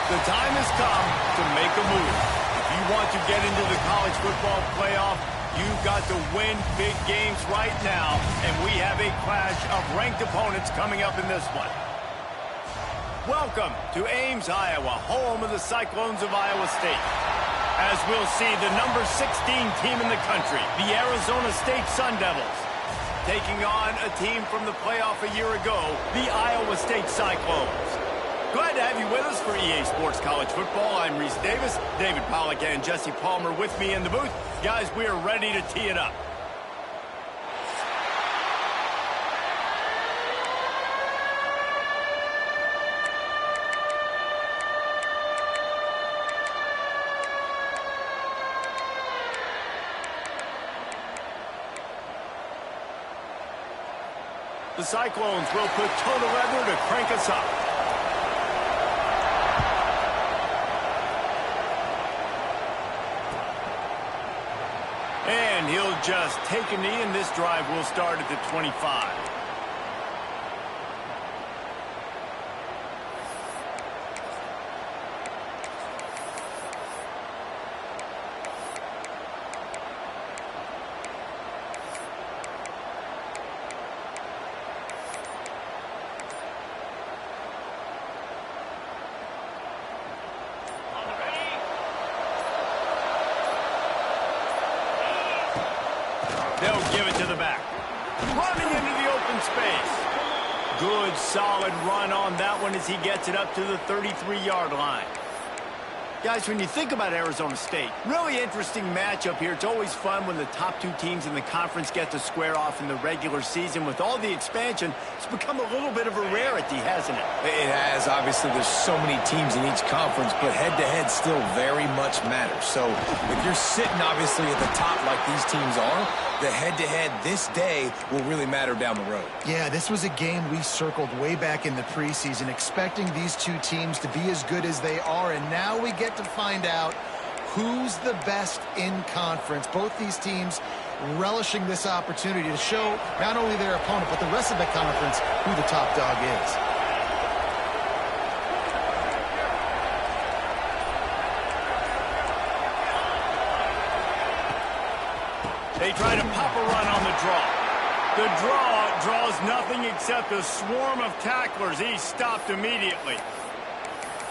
The time has come to make a move. If you want to get into the college football playoff, you've got to win big games right now, and we have a clash of ranked opponents coming up in this one. Welcome to Ames, Iowa, home of the Cyclones of Iowa State. As we'll see, the number 16 team in the country, the Arizona State Sun Devils, taking on a team from the playoff a year ago, the Iowa State Cyclones. Glad to have you with us for EA Sports College Football. I'm Reese Davis, David Pollack and Jesse Palmer with me in the booth. Guys, we are ready to tee it up. The Cyclones will put toe to leather to crank us up. And he'll just take a knee, and this drive will start at the 25. They'll give it to the back. Running into the open space. Good, solid run on that one as he gets it up to the 33-yard line. Guys, when you think about Arizona State, really interesting matchup here. It's always fun when the top two teams in the conference get to square off in the regular season. With all the expansion, it's become a little bit of a rarity, hasn't it? It has. Obviously, there's so many teams in each conference, but head-to-head still very much matters. So if you're sitting, obviously, at the top like these teams are, the head-to-head this day will really matter down the road. Yeah, this was a game we circled way back in the preseason, expecting these two teams to be as good as they are, and now we get to find out who's the best in conference. Both these teams relishing this opportunity to show not only their opponent, but the rest of the conference who the top dog is. They try to pop a run on the draw. The draw draws nothing except a swarm of tacklers. He's stopped immediately.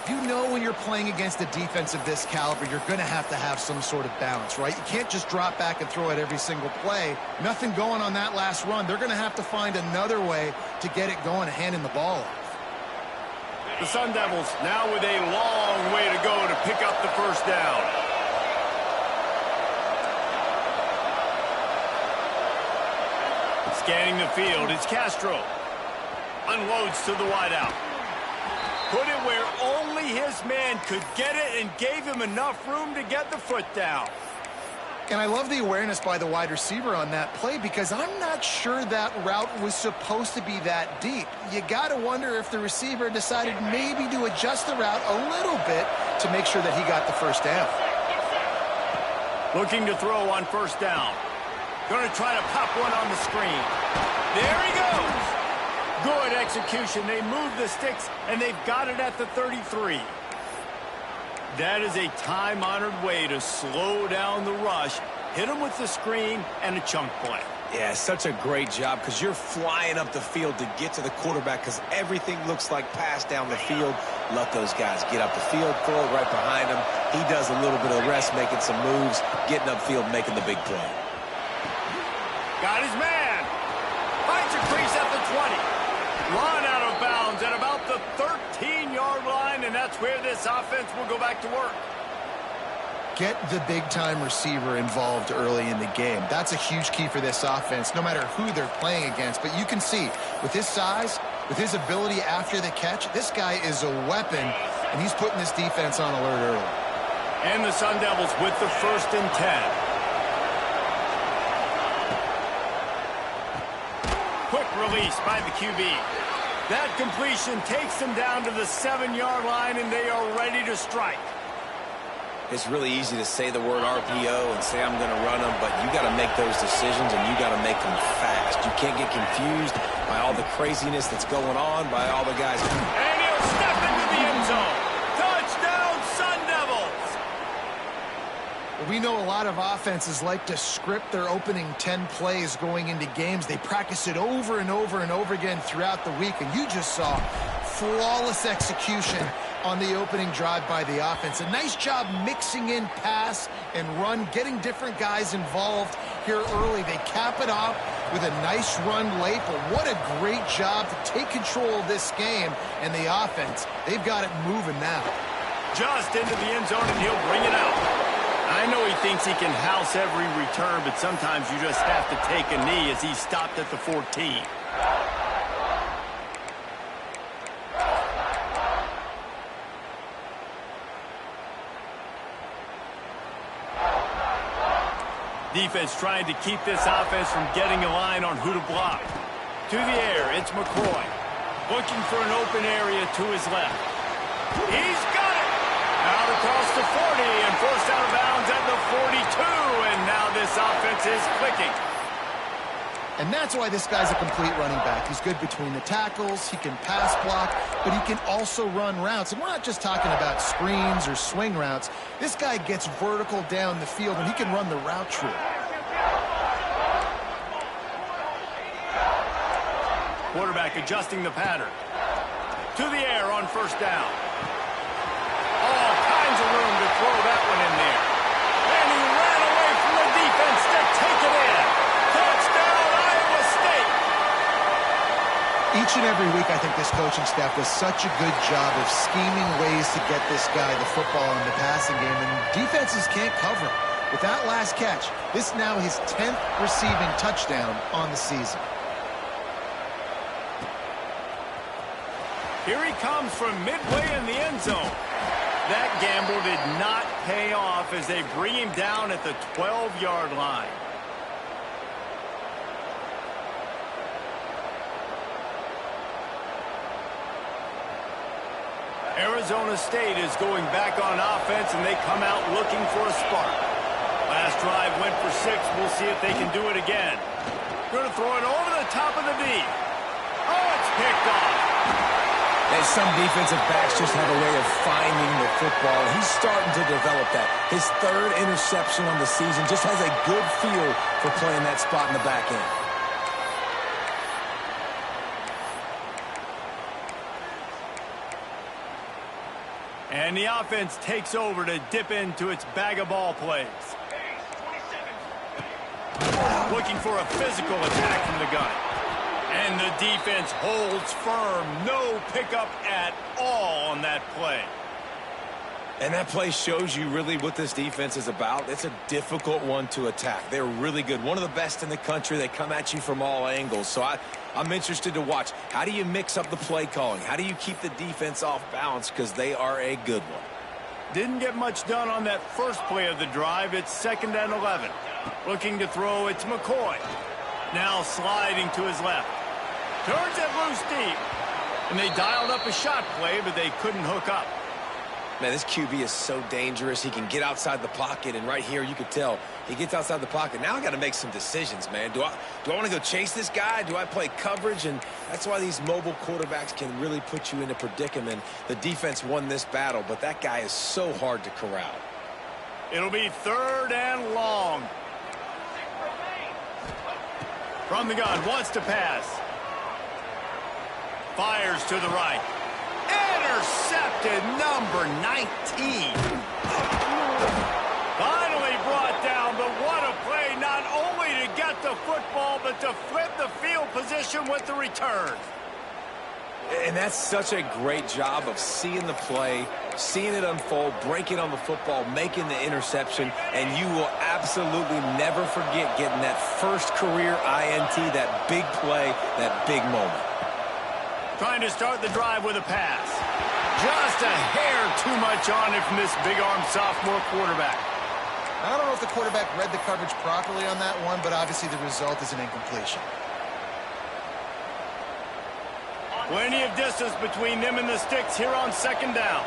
You know when you're playing against a defense of this caliber, you're going to have some sort of balance, right? You can't just drop back and throw it every single play. Nothing going on that last run. They're going to have to find another way to get it going and handing the ball off. The Sun Devils now with a long way to go to pick up the first down. Scanning the field, it's Castro. Unloads to the wideout. Put it where only his man could get it and gave him enough room to get the foot down. And I love the awareness by the wide receiver on that play because I'm not sure that route was supposed to be that deep. You got to wonder if the receiver decided maybe to adjust the route a little bit to make sure that he got the first down. Looking to throw on first down. Going to try to pop one on the screen. There he goes. Good execution. They move the sticks, and they've got it at the 33. That is a time-honored way to slow down the rush, hit him with the screen, and a chunk play. Yeah, such a great job because you're flying up the field to get to the quarterback because everything looks like pass down the field. Let those guys get up the field, throw it right behind him. He does a little bit of rest, making some moves, getting upfield, making the big play. Got his man. Finds a crease at the 20. Run out of bounds at about the 13-yard line, and that's where this offense will go back to work. Get the big-time receiver involved early in the game. That's a huge key for this offense, no matter who they're playing against. But you can see, with his size, with his ability after the catch, this guy is a weapon, and he's putting this defense on alert early. And the Sun Devils with the 1st and 10. Quick release by the QB. That completion takes them down to the 7-yard line, and they are ready to strike. It's really easy to say the word RPO and say I'm going to run them, but you got to make those decisions, and you got to make them fast. You can't get confused by all the craziness that's going on, by all the guys. And he'll step into the end zone. Touchdown! We know a lot of offenses like to script their opening 10 plays going into games. They practice it over and over and over again throughout the week, and you just saw flawless execution on the opening drive by the offense. A nice job mixing in pass and run, getting different guys involved here early. They cap it off with a nice run late, but what a great job to take control of this game. And the offense, they've got it moving now. Just into the end zone, and he'll bring it out. I know he thinks he can house every return, but sometimes you just have to take a knee as he stopped at the 14. Defense trying to keep this offense from getting a line on who to block. To the air, it's McCoy. Looking for an open area to his left. He's got it! Out across the 40 and forced out of bounds at the 42, and now this offense is clicking. And that's why this guy's a complete running back. He's good between the tackles, he can pass block, but he can also run routes. And we're not just talking about screens or swing routes. This guy gets vertical down the field, and he can run the route tree. Quarterback adjusting the pattern. To the air on first down. All kinds of room to throw that one in there. And he ran away from the defense to take it in. Touchdown, Iowa State. Each and every week, I think this coaching staff does such a good job of scheming ways to get this guy the football in the passing game, and defenses can't cover him. With that last catch, this is now his 10th receiving touchdown on the season. Here he comes from midway in the end zone. That gamble did not pay off as they bring him down at the 12-yard line. Arizona State is going back on offense, and they come out looking for a spark. Last drive went for 6. We'll see if they can do it again. Going to throw it over the top of the D. Oh, it's picked off. And some defensive backs just have a way of finding the football. He's starting to develop that. His 3rd interception on the season, just has a good feel for playing that spot in the back end. And the offense takes over to dip into its bag of ball plays. Looking for a physical attack from the gun. And the defense holds firm. No pickup at all on that play. And that play shows you really what this defense is about. It's a difficult one to attack. They're really good. One of the best in the country. They come at you from all angles. So I'm interested to watch. How do you mix up the play calling? How do you keep the defense off balance? Because they are a good one. Didn't get much done on that first play of the drive. It's 2nd and 11. Looking to throw, it's McCoy. Now sliding to his left. Turns it loose deep. And they dialed up a shot play, but they couldn't hook up. Man, this QB is so dangerous. He can get outside the pocket, and right here you could tell he gets outside the pocket. Now I got to make some decisions, man. Do I want to go chase this guy? Do I play coverage? And that's why these mobile quarterbacks can really put you in a predicament. The defense won this battle, but that guy is so hard to corral. It'll be 3rd and long. From the gun, wants to pass. Fires to the right. Intercepted, number 19. Finally brought down, but what a play, not only to get the football, but to flip the field position with the return. And that's such a great job of seeing the play, seeing it unfold, breaking on the football, making the interception, and you will absolutely never forget getting that first career INT, that big play, that big moment. Trying to start the drive with a pass. Just a hair too much on it from this big-armed sophomore quarterback. I don't know if the quarterback read the coverage properly on that one, but obviously the result is an incompletion. Plenty of distance between them and the sticks here on 2nd down.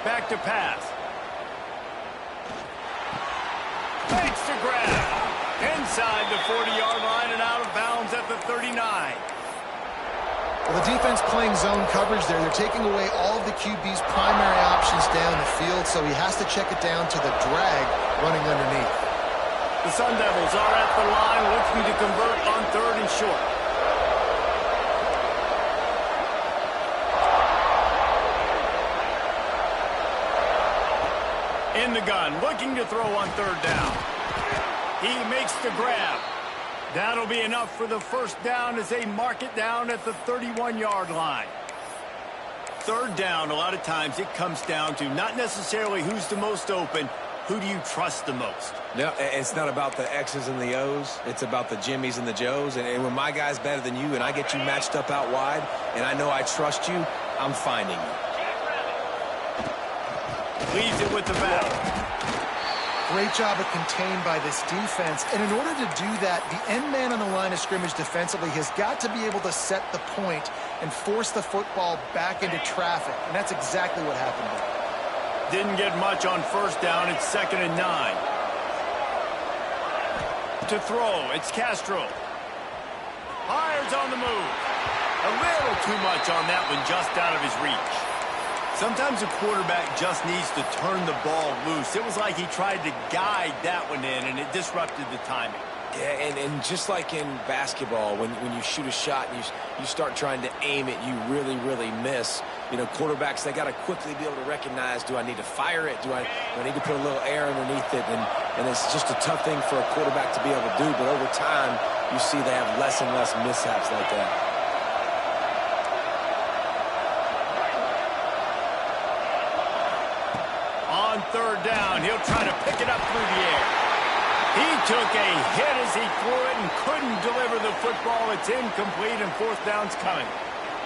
Back to pass. Fakes to grab. Inside the 40-yard line and out of bounds at the 39. Well, the defense playing zone coverage there. They're taking away all of the QB's primary options down the field, so he has to check it down to the drag running underneath. The Sun Devils are at the line looking to convert on 3rd and short. In the gun, looking to throw on 3rd down. He makes the grab. That'll be enough for the first down as they mark it down at the 31-yard line. 3rd down, a lot of times it comes down to not necessarily who's the most open, who do you trust the most? No, it's not about the X's and the O's. It's about the Jimmies and the Joes. And when my guy's better than you and I get you matched up out wide and I know I trust you, I'm finding you. Leaves it with the back. Great job of contained by this defense. And in order to do that, the end man on the line of scrimmage defensively has got to be able to set the point and force the football back into traffic. And that's exactly what happened there. Didn't get much on 1st down. It's 2nd and 9. To throw, it's Castro. Myers on the move. A little too much on that one, just out of his reach. Sometimes a quarterback just needs to turn the ball loose. It was like he tried to guide that one in, and it disrupted the timing. Yeah, and just like in basketball, when you shoot a shot and you start trying to aim it, you really, really miss. You know, quarterbacks, they got to quickly be able to recognize, do I need to fire it? Do I need to put a little air underneath it? And it's just a tough thing for a quarterback to be able to do. But over time, you see they have less and less mishaps like that. On 3rd down, he'll try to pick it up through the air. He took a hit as he threw it and couldn't deliver the football. It's incomplete, and 4th down's coming.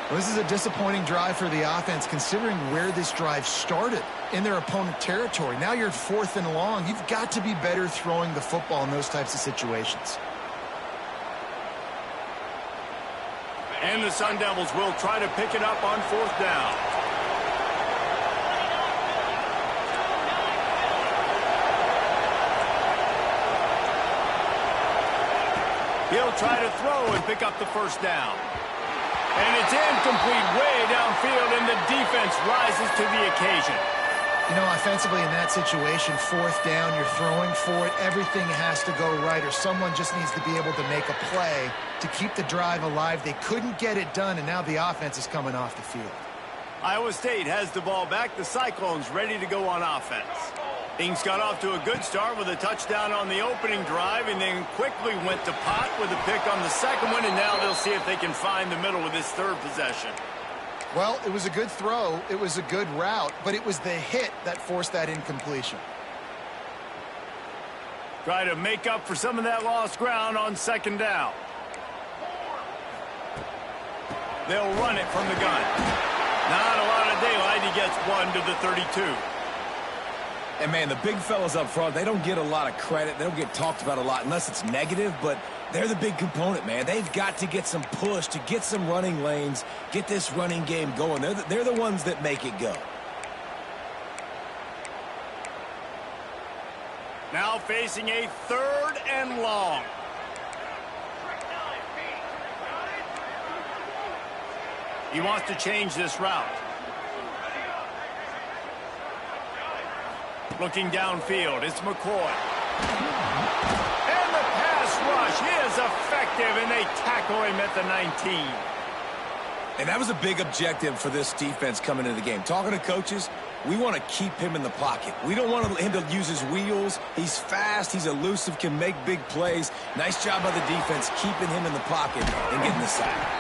Well, this is a disappointing drive for the offense, considering where this drive started in their opponent territory. Now you're 4th and long. You've got to be better throwing the football in those types of situations. And the Sun Devils will try to pick it up on 4th down. He'll try to throw and pick up the 1st down. And it's incomplete way downfield, and the defense rises to the occasion. You know, offensively in that situation, 4th down, you're throwing for it. Everything has to go right, or someone just needs to be able to make a play to keep the drive alive. They couldn't get it done, and now the offense is coming off the field. Iowa State has the ball back. The Cyclones ready to go on offense. Things got off to a good start with a touchdown on the opening drive, and then quickly went to pot with a pick on the 2nd one, and now they'll see if they can find the middle with this 3rd possession. Well, it was a good throw. It was a good route, but it was the hit that forced that incompletion. Try to make up for some of that lost ground on 2nd down. They'll run it from the gun. Not a lot of daylight. He gets 1 to the 32. And, man, the big fellas up front, they don't get a lot of credit. They don't get talked about a lot unless it's negative, but they're the big component, man. They've got to get some push, to get some running lanes, get this running game going. They're the ones that make it go. Now facing a 3rd and long. He wants to change this route. Looking downfield, it's McCoy. And the pass rush is effective, and they tackle him at the 19. And that was a big objective for this defense coming into the game. Talking to coaches, we want to keep him in the pocket. We don't want him to use his wheels. He's fast, he's elusive, can make big plays. Nice job by the defense keeping him in the pocket and getting the sack.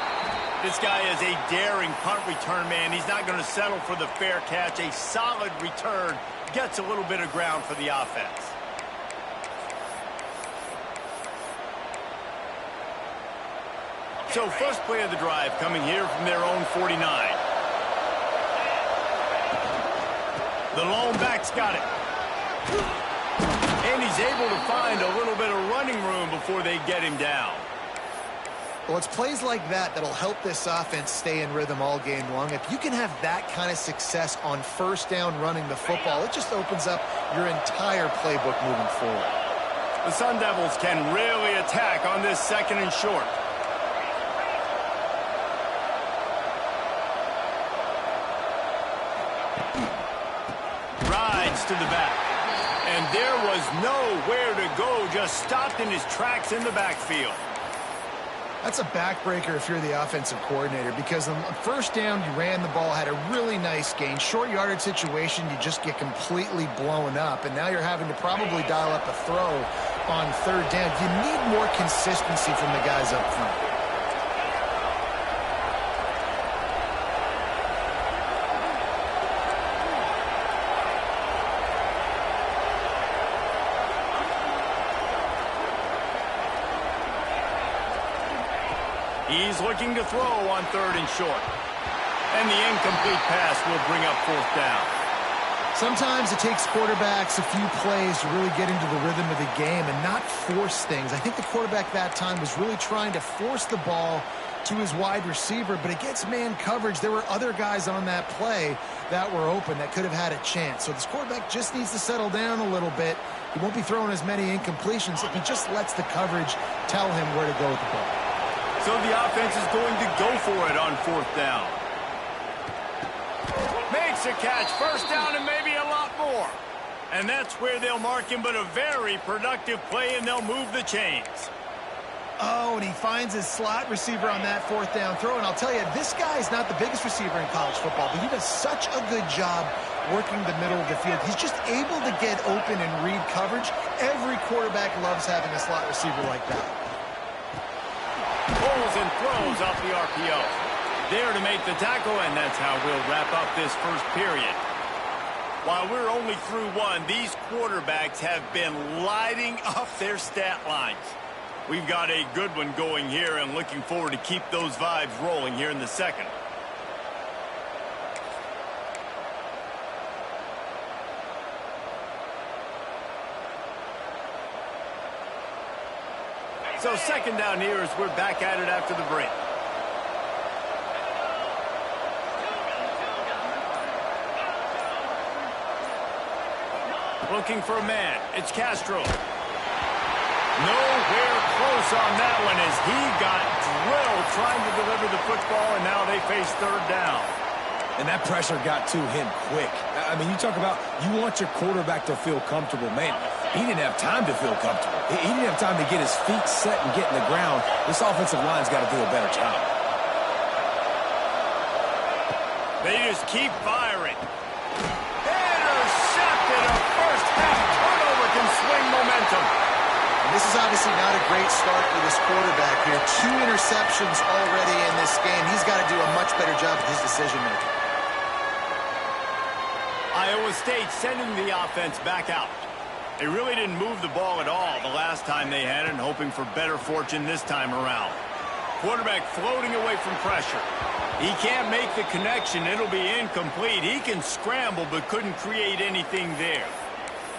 This guy is a daring punt return man. He's not going to settle for the fair catch. A solid return gets a little bit of ground for the offense. So first play of the drive coming here from their own 49. The lone back's got it. And he's able to find a little bit of running room before they get him down. Well, it's plays like that that'll help this offense stay in rhythm all game long. If you can have that kind of success on 1st down running the football, it just opens up your entire playbook moving forward. The Sun Devils can really attack on this 2nd and short. Rides to the back. And there was nowhere to go, just stopped in his tracks in the backfield. That's a backbreaker if you're the offensive coordinator, because on first down, you ran the ball, had a really nice gain. Short yardage situation, you just get completely blown up, and now you're having to probably dial up a throw on third down. You need more consistency from the guys up front. He's looking to throw on third and short. And the incomplete pass will bring up fourth down. Sometimes it takes quarterbacks a few plays to really get into the rhythm of the game and not force things. I think the quarterback that time was really trying to force the ball to his wide receiver, but against man coverage, there were other guys on that play that were open that could have had a chance. So this quarterback just needs to settle down a little bit. He won't be throwing as many incompletions if he just lets the coverage tell him where to go with the ball. So the offense is going to go for it on fourth down. Makes a catch, first down and maybe a lot more. And that's where they'll mark him, but a very productive play, and they'll move the chains. Oh, and he finds his slot receiver on that fourth down throw. And I'll tell you, this guy is not the biggest receiver in college football, but he does such a good job working the middle of the field. He's just able to get open and read coverage. Every quarterback loves having a slot receiver like that. Pulls and throws off the RPO. There to make the tackle, and that's how we'll wrap up this first period. While we're only through one, these quarterbacks have been lighting up their stat lines. We've got a good one going here, and looking forward to keep those vibes rolling here in the second. So second down here as we're back at it after the break. Looking for a man. It's Castro. Nowhere close on that one as he got drilled trying to deliver the football, and now they face third down. And that pressure got to him quick. I mean, you talk about you want your quarterback to feel comfortable. Man, he didn't have time to feel comfortable. He didn't have time to get his feet set and get in the ground. This offensive line's got to do a better job. They just keep firing. Intercepted. A first half turnover can swing momentum. This is obviously not a great start for this quarterback here. 2 interceptions already in this game. He's got to do a much better job with his decision-making. Iowa State sending the offense back out. They really didn't move the ball at all the last time they had it, and hoping for better fortune this time around. Quarterback floating away from pressure. He can't make the connection. It'll be incomplete. He can scramble but couldn't create anything there.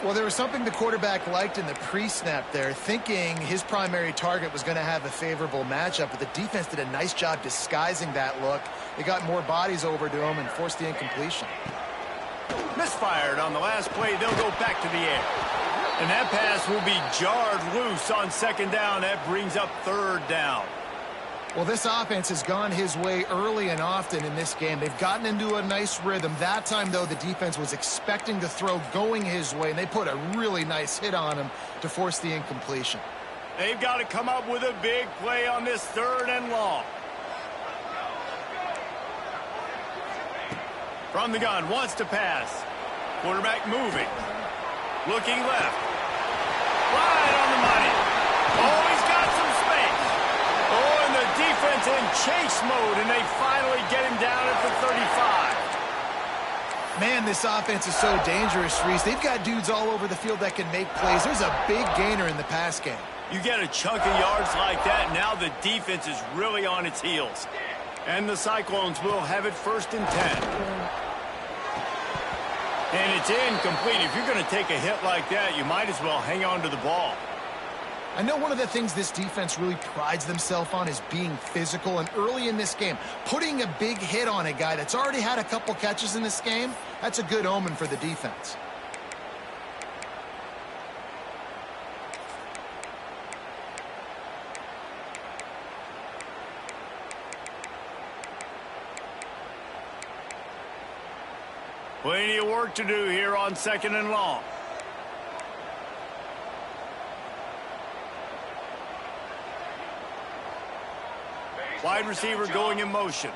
Well, there was something the quarterback liked in the pre-snap there, thinking his primary target was going to have a favorable matchup, but the defense did a nice job disguising that look. They got more bodies over to him and forced the incompletion. Misfired on the last play. They'll go back to the air. And that pass will be jarred loose on second down. That brings up third down. Well, this offense has gone his way early and often in this game. They've gotten into a nice rhythm. That time, though, the defense was expecting the throw going his way, and they put a really nice hit on him to force the incompletion. They've got to come up with a big play on this third and long. From the gun, wants to pass. Quarterback moving. Looking left. Right on the money. Oh, he's got some space. Oh, and the defense in chase mode, and they finally get him down at the 35. Man, this offense is so dangerous, Reese. They've got dudes all over the field that can make plays. There's a big gainer in the pass game. You get a chunk of yards like that, now the defense is really on its heels. And the Cyclones will have it first and 10. And it's incomplete. If you're going to take a hit like that, you might as well hang on to the ball. I know one of the things this defense really prides themselves on is being physical, and early in this game, putting a big hit on a guy that's already had a couple catches in this game, that's a good omen for the defense. Plenty of work to do here on 2nd and long. Wide receiver going in motion.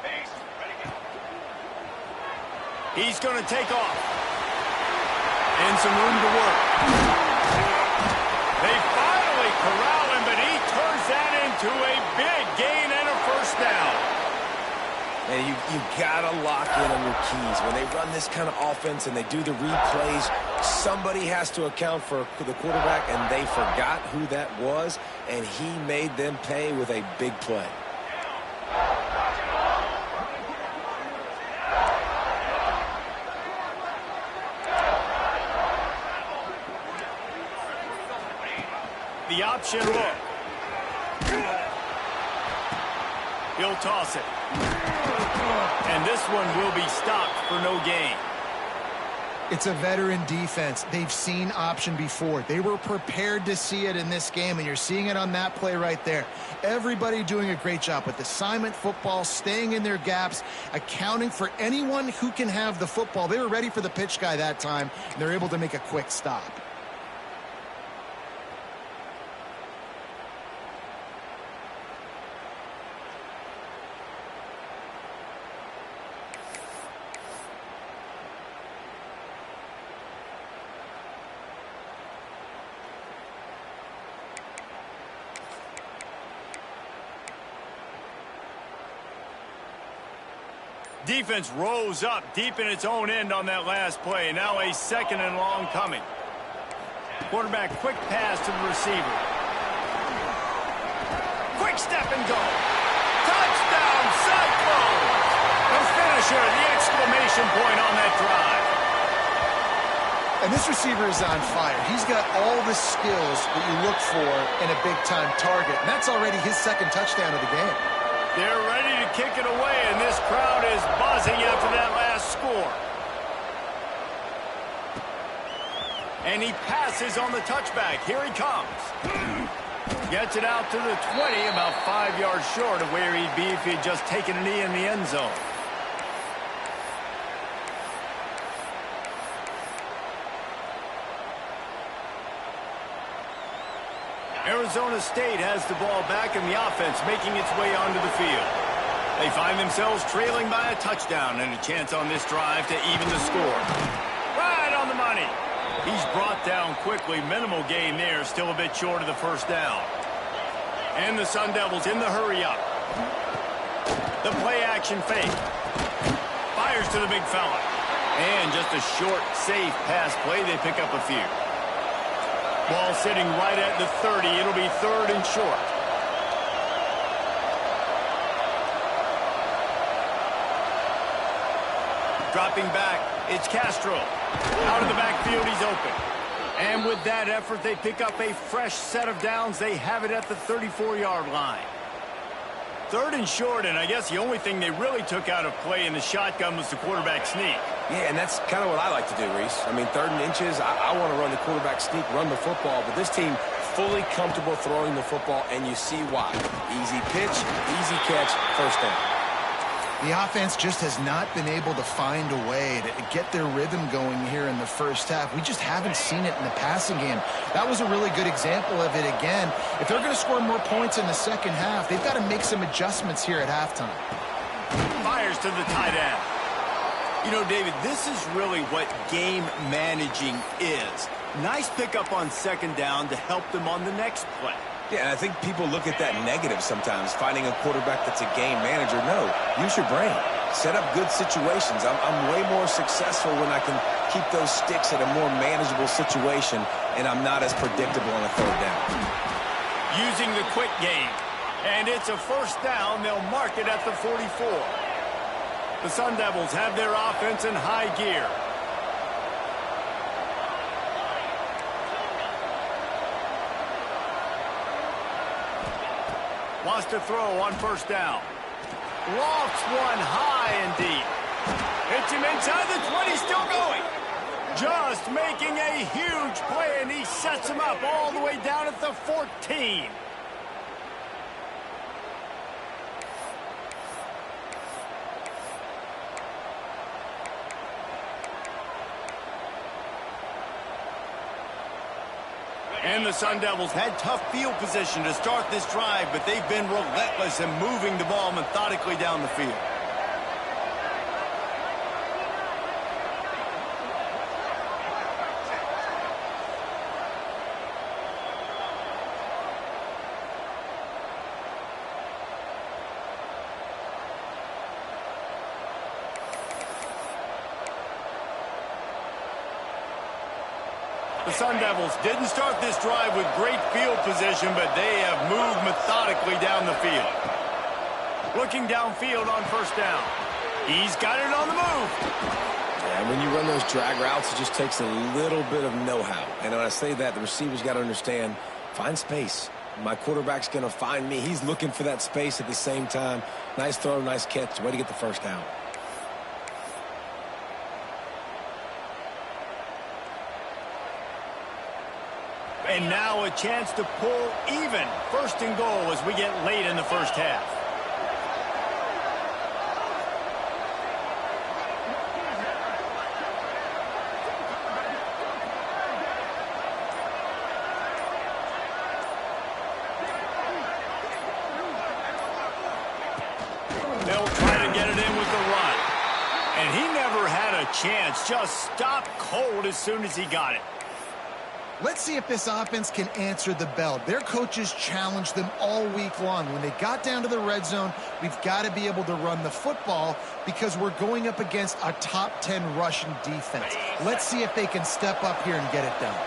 He's going to take off. And some room to work. They finally corral him, but he turns that into a big gain and a first down. And you got to lock in on your keys. When they run this kind of offense and they do the replays, somebody has to account for the quarterback, and they forgot who that was, and he made them pay with a big play. The option look. He'll toss it. And this one will be stopped for no gain. It's a veteran defense. They've seen option before. They were prepared to see it in this game, and you're seeing it on that play right there. Everybody doing a great job with assignment football, staying in their gaps, accounting for anyone who can have the football. They were ready for the pitch guy that time, and they're able to make a quick stop. Defense rose up deep in its own end on that last play. Now a 2nd and long coming. Quarterback quick pass to the receiver. Quick step and go. Touchdown, Cyclones! The finisher, the exclamation point on that drive. And this receiver is on fire. He's got all the skills that you look for in a big-time target. And that's already his 2nd touchdown of the game. They're ready to kick it away, and this crowd is buzzing after that last score. And he passes on the touchback. Here he comes. Gets it out to the 20, about 5 yards short of where he'd be if he'd just taken a knee in the end zone. Arizona State has the ball back in the offense, making its way onto the field. They find themselves trailing by a touchdown and a chance on this drive to even the score. Right on the money. He's brought down quickly. Minimal gain there, still a bit short of the first down. And the Sun Devils in the hurry up. The play action fake. Fires to the big fella. And just a short, safe pass play. They pick up a few. Ball sitting right at the 30. It'll be 3rd and short. Dropping back, it's Castro. Out of the backfield, he's open. And with that effort, they pick up a fresh set of downs. They have it at the 34-yard line. 3rd and short, and I guess the only thing they really took out of play in the shotgun was the quarterback sneak. Yeah, and that's kind of what I like to do, Reese. I mean, 3rd and inches, I want to run the quarterback sneak, run the football, but this team fully comfortable throwing the football, and you see why. Easy pitch, easy catch, first down. The offense just has not been able to find a way to get their rhythm going here in the first half. We just haven't seen it in the passing game. That was a really good example of it again. If they're going to score more points in the second half, they've got to make some adjustments here at halftime. Fires to the tight end. You know, David, this is really what game managing is. Nice pickup on 2nd down to help them on the next play. Yeah, and I think people look at that negative sometimes, finding a quarterback that's a game manager. No, use your brain. Set up good situations. I'm way more successful when I can keep those sticks at a more manageable situation, and I'm not as predictable on a 3rd down. Using the quick game. And it's a first down. They'll mark it at the 44. The Sun Devils have their offense in high gear. Wants to throw on first down. Lofts one high and deep. Hits him inside the 20, still going. Just making a huge play, and he sets him up all the way down at the 14. And the Sun Devils had tough field position to start this drive, but they've been relentless in moving the ball methodically down the field. The Sun Devils didn't start this drive with great field position, but they have moved methodically down the field. Looking downfield on first down. He's got it on the move. And when you run those drag routes, it just takes a little bit of know-how. And when I say that, the receiver's got to understand, find space. My quarterback's going to find me. He's looking for that space at the same time. Nice throw, nice catch. Way to get the first down. And now a chance to pull even. First and goal as we get late in the first half. They'll try to get it in with the run. And he never had a chance. Just stopped cold as soon as he got it. Let's see if this offense can answer the bell. Their coaches challenged them all week long. When they got down to the red zone, we've got to be able to run the football because we're going up against a top 10 Russian defense. Let's see if they can step up here and get it done.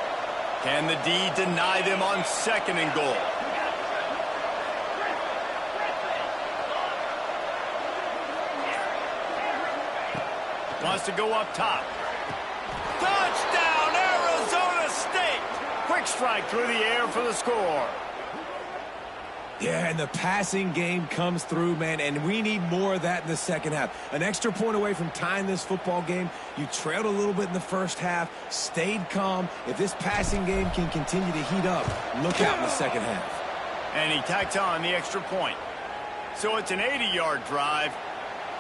Can the D deny them on second and goal? Wants to go up top. Touchdown, Arizona State! Quick strike through the air for the score. Yeah, and the passing game comes through, man, and we need more of that in the second half. An extra point away from tying this football game. You trailed a little bit in the first half, stayed calm. If this passing game can continue to heat up, look out in the second half. And he tacks on the extra point. So it's an 80-yard drive.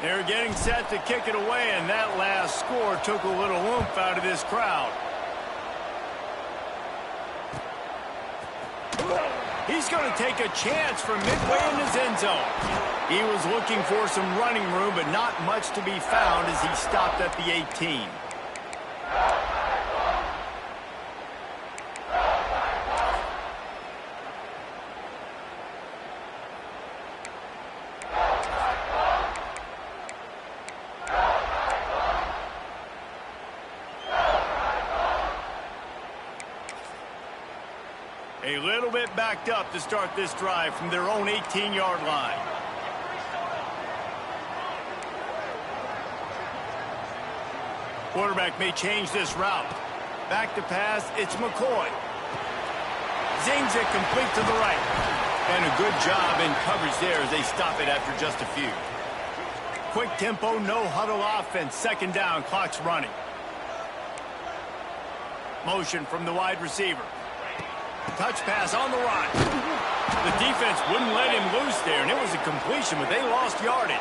They're getting set to kick it away, and that last score took a little oomph out of this crowd. He's going to take a chance from midway in his end zone. He was looking for some running room, but not much to be found as he stopped at the 18. A little bit backed up to start this drive from their own 18-yard line. Quarterback may change this route. Back to pass, it's McCoy. Zings it complete to the right. And a good job in coverage there as they stop it after just a few. Quick tempo, no huddle offense. Second down, clock's running. Motion from the wide receiver. Touch pass on the run. The defense wouldn't let him loose there, and it was a completion, but they lost yardage.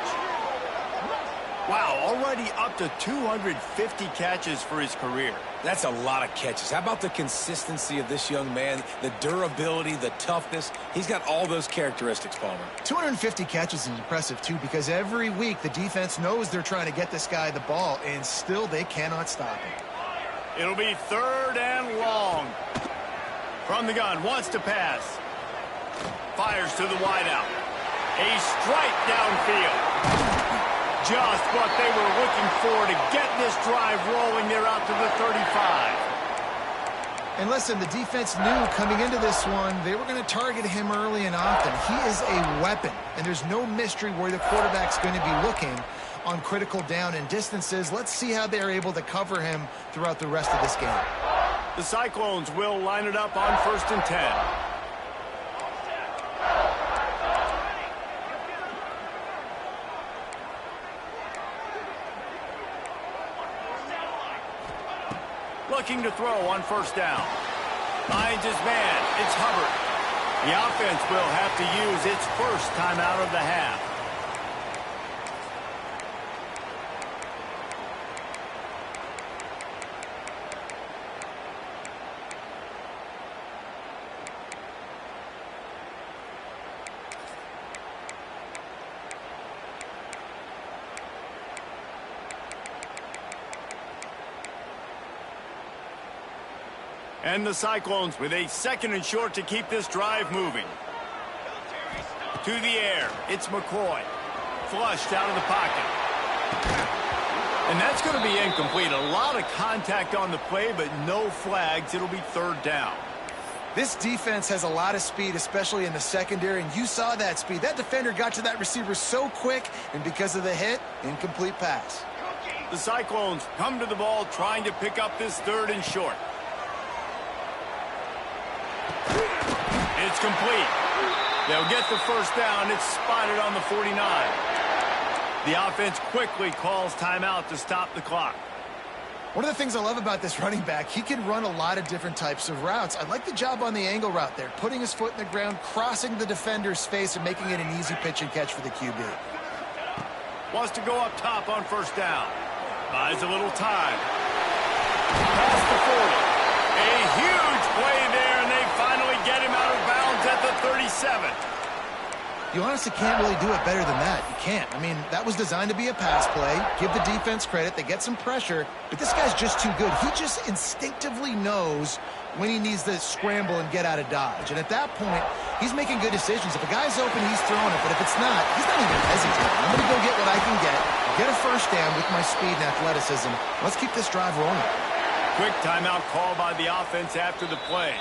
Wow, already up to 250 catches for his career. That's a lot of catches. How about the consistency of this young man, the durability, the toughness? He's got all those characteristics, Palmer. 250 catches is impressive, too, because every week the defense knows they're trying to get this guy the ball, and still they cannot stop him. It'll be third and long. From the gun, wants to pass. Fires to the wideout. A strike downfield. Just what they were looking for to get this drive rolling. They're out to the 35. And listen, the defense knew coming into this one, they were going to target him early and often. He is a weapon, and there's no mystery where the quarterback's going to be looking on critical down and distances. Let's see how they're able to cover him throughout the rest of this game. The Cyclones will line it up on 1st and 10. Looking to throw on first down. Finds his man. It's Hubbard. The offense will have to use its first timeout of the half. And the Cyclones with a 2nd and short to keep this drive moving. To the air, it's McCoy. Flushed out of the pocket. And that's going to be incomplete. A lot of contact on the play, but no flags. It'll be 3rd down. This defense has a lot of speed, especially in the secondary, and you saw that speed. That defender got to that receiver so quick, and because of the hit, incomplete pass. The Cyclones come to the ball trying to pick up this 3rd and short. It's complete. They'll get the 1st down. It's spotted on the 49. The offense quickly calls timeout to stop the clock. One of the things I love about this running back, he can run a lot of different types of routes. I like the job on the angle route there, putting his foot in the ground, crossing the defender's face, and making it an easy pitch and catch for the QB. Wants to go up top on 1st down. Buys a little time. Past the 40. A huge play there, and they finally get him out of bounds at the 37. You honestly can't really do it better than that. You can't. I mean, that was designed to be a pass play. Give the defense credit. They get some pressure, but this guy's just too good. He just instinctively knows when he needs to scramble and get out of dodge. And at that point, he's making good decisions. If a guy's open, he's throwing it. But if it's not, he's not even hesitating. I'm going to go get what I can get a 1st down with my speed and athleticism. Let's keep this drive rolling. Quick timeout call by the offense after the play.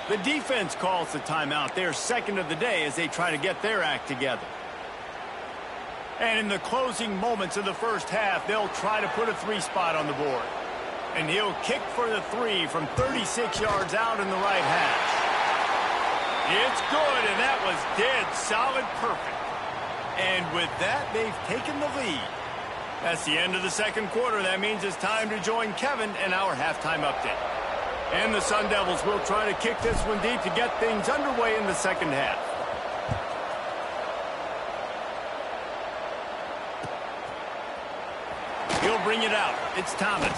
The defense calls the timeout. Their 2nd of the day as they try to get their act together. And in the closing moments of the 1st half, they'll try to put a 3 spot on the board. And he'll kick for the 3 from 36 yards out in the right hash. It's good, and that was dead solid perfect. And with that, they've taken the lead. That's the end of the 2nd quarter. That means it's time to join Kevin and our halftime update. And the Sun Devils will try to kick this one deep to get things underway in the 2nd half. He'll bring it out. It's Thomas.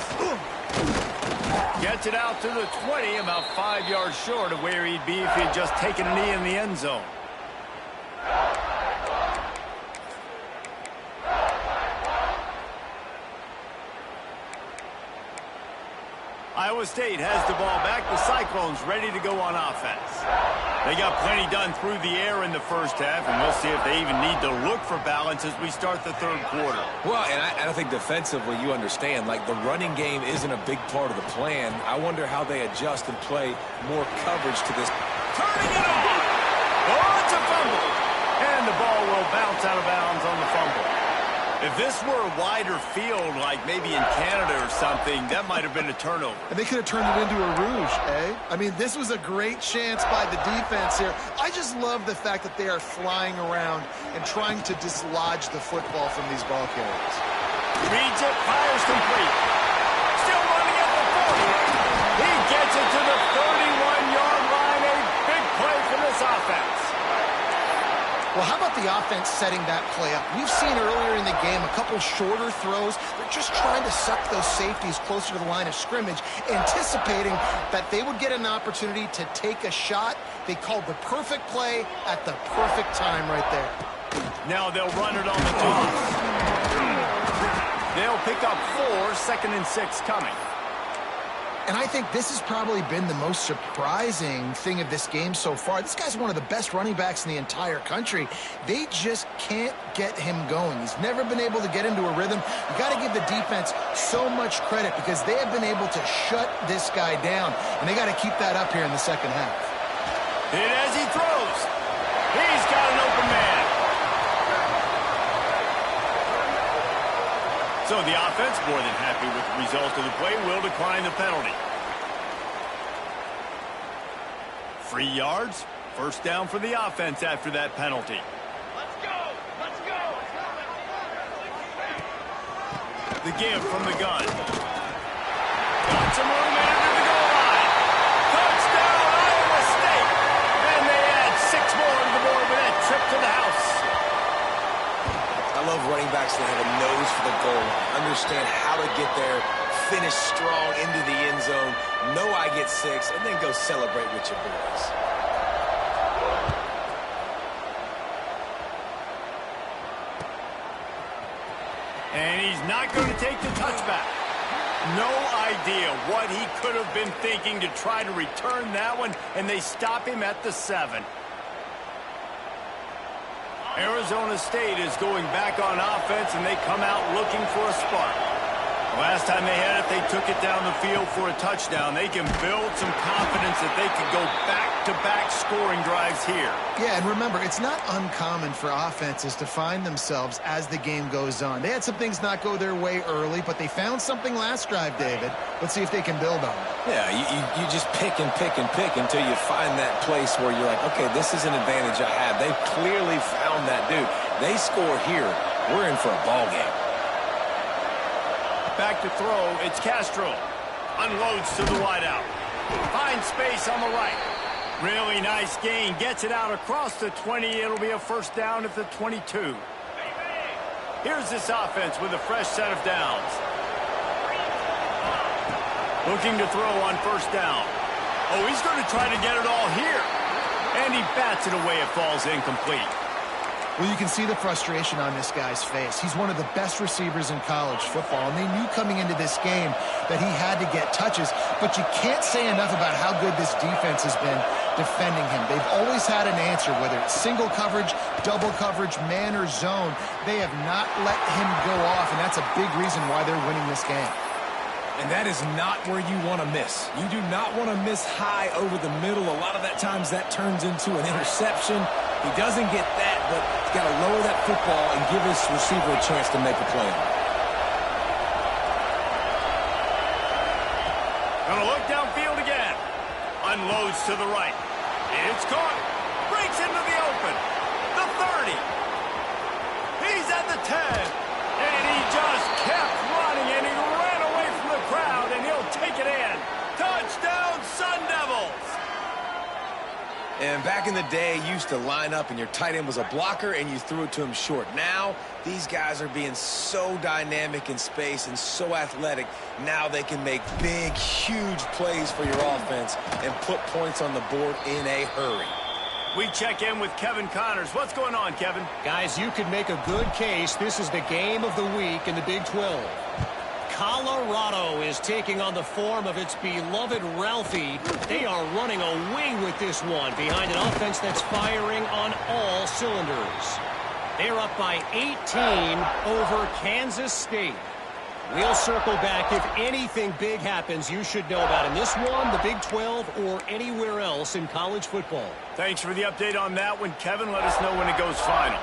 Gets it out to the 20, about 5 yards short of where he'd be if he had just taken a knee in the end zone. Iowa State has the ball back. The Cyclones ready to go on offense. They got plenty done through the air in the 1st half, and we'll see if they even need to look for balance as we start the 3rd quarter. Well, and I think defensively, you understand, like the running game isn't a big part of the plan. I wonder how they adjust and play more coverage to this. Turning it on! Oh, it's a fumble! And the ball will bounce out of bounds on the fumble. If this were a wider field, like maybe in Canada or something, that might have been a turnover. And they could have turned it into a rouge, eh? I mean, this was a great chance by the defense here. I just love the fact that they are flying around and trying to dislodge the football from these ball carriers. Reads it, fires complete. Still running at the 40. He gets it to the 31-yard line. A big play for this offense. Well, how about the offense setting that play up? We've seen earlier in the game a couple shorter throws. They're just trying to suck those safeties closer to the line of scrimmage, anticipating that they would get an opportunity to take a shot. They called the perfect play at the perfect time right there. Now they'll run it on the toss. They'll pick up 4, 2nd and 6 coming. And I think this has probably been the most surprising thing of this game so far. This guy's one of the best running backs in the entire country. They just can't get him going. He's never been able to get into a rhythm. You got to give the defense so much credit because they have been able to shut this guy down. And they got to keep that up here in the 2nd half. Hit as he throws. He's got an open man. So the offense, more than happy with the result of the play, will decline the penalty. 3 yards, 1st down for the offense after that penalty. Let's go! Let's go! The give from the gun. Got some room into the goal line. Touchdown, Iowa State! And they add 6 more to the board with that trip to the house. I love running backs that have a nose for the goal, understand how to get there, finish strong into the end zone, know I get 6, and then go celebrate with your boys. And he's not going to take the touchback. No idea what he could have been thinking to try to return that one, and they stop him at the 7. Arizona State is going back on offense, and they come out looking for a spark. Last time they had it, they took it down the field for a touchdown. They can build some confidence that they could go back-to-back scoring drives here. Yeah, and remember, it's not uncommon for offenses to find themselves as the game goes on. They had some things not go their way early, but they found something last drive, David. Let's see if they can build on it. Yeah, you just pick and pick and pick until you find that place where you're like, okay, this is an advantage I have. They've clearly found that dude. They score here, we're in for a ball game. Back to throw, it's Castro. Unloads to the wideout. Finds space on the right. Really nice gain. Gets it out across the 20. It'll be a first down at the 22. Here's this offense with a fresh set of downs. Looking to throw on first down. Oh, he's going to try to get it all here. And he bats it away. It falls incomplete. Well, you can see the frustration on this guy's face. He's one of the best receivers in college football, and they knew coming into this game that he had to get touches, but you can't say enough about how good this defense has been defending him. They've always had an answer, whether it's single coverage, double coverage, man or zone. They have not let him go off, and that's a big reason why they're winning this game. And that is not where you want to miss. You do not want to miss high over the middle. A lot of that times that turns into an interception. He doesn't get that, but he's got to lower that football and give his receiver a chance to make a play on it. Gonna look downfield again. Unloads to the right. It's caught. Breaks into the open. The 30. He's at the 10. And he just kept running, and he ran away from the crowd, and he'll take it in. Touchdown, Sun Devils! And back in the day, you used to line up and your tight end was a blocker and you threw it to him short. Now, these guys are being so dynamic in space and so athletic. Now they can make big, huge plays for your offense and put points on the board in a hurry. We check in with Kevin Connors. What's going on, Kevin? Guys, you could make a good case. This is the game of the week in the Big 12. Colorado is taking on the form of its beloved Ralphie. They are running away with this one behind an offense that's firing on all cylinders. They're up by 18 over Kansas State. We'll circle back if anything big happens you should know about in this one, the Big 12, or anywhere else in college football. Thanks for the update on that one, Kevin. Let us know when it goes final.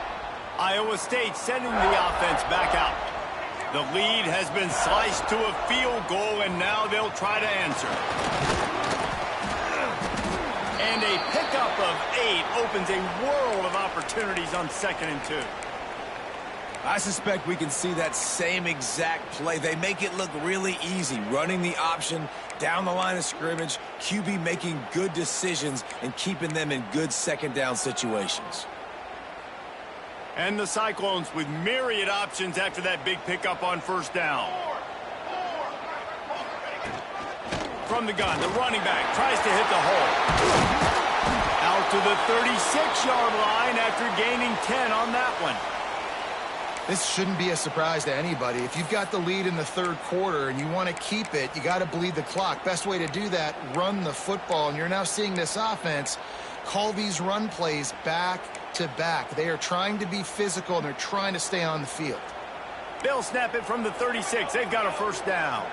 Iowa State sending the offense back out. The lead has been sliced to a field goal, and now they'll try to answer. And a pickup of 8 opens a world of opportunities on 2nd and 2. I suspect we can see that same exact play. They make it look really easy, running the option down the line of scrimmage, QB making good decisions and keeping them in good second down situations. And the Cyclones with myriad options after that big pickup on first down. From the gun, the running back tries to hit the hole. Out to the 36-yard line after gaining 10 on that one. This shouldn't be a surprise to anybody. If you've got the lead in the third quarter and you want to keep it, you got to bleed the clock. Best way to do that, run the football. And you're now seeing this offense call these run plays back to back. They are trying to be physical, and they're trying to stay on the field. They'll snap it from the 36. They've got a first down.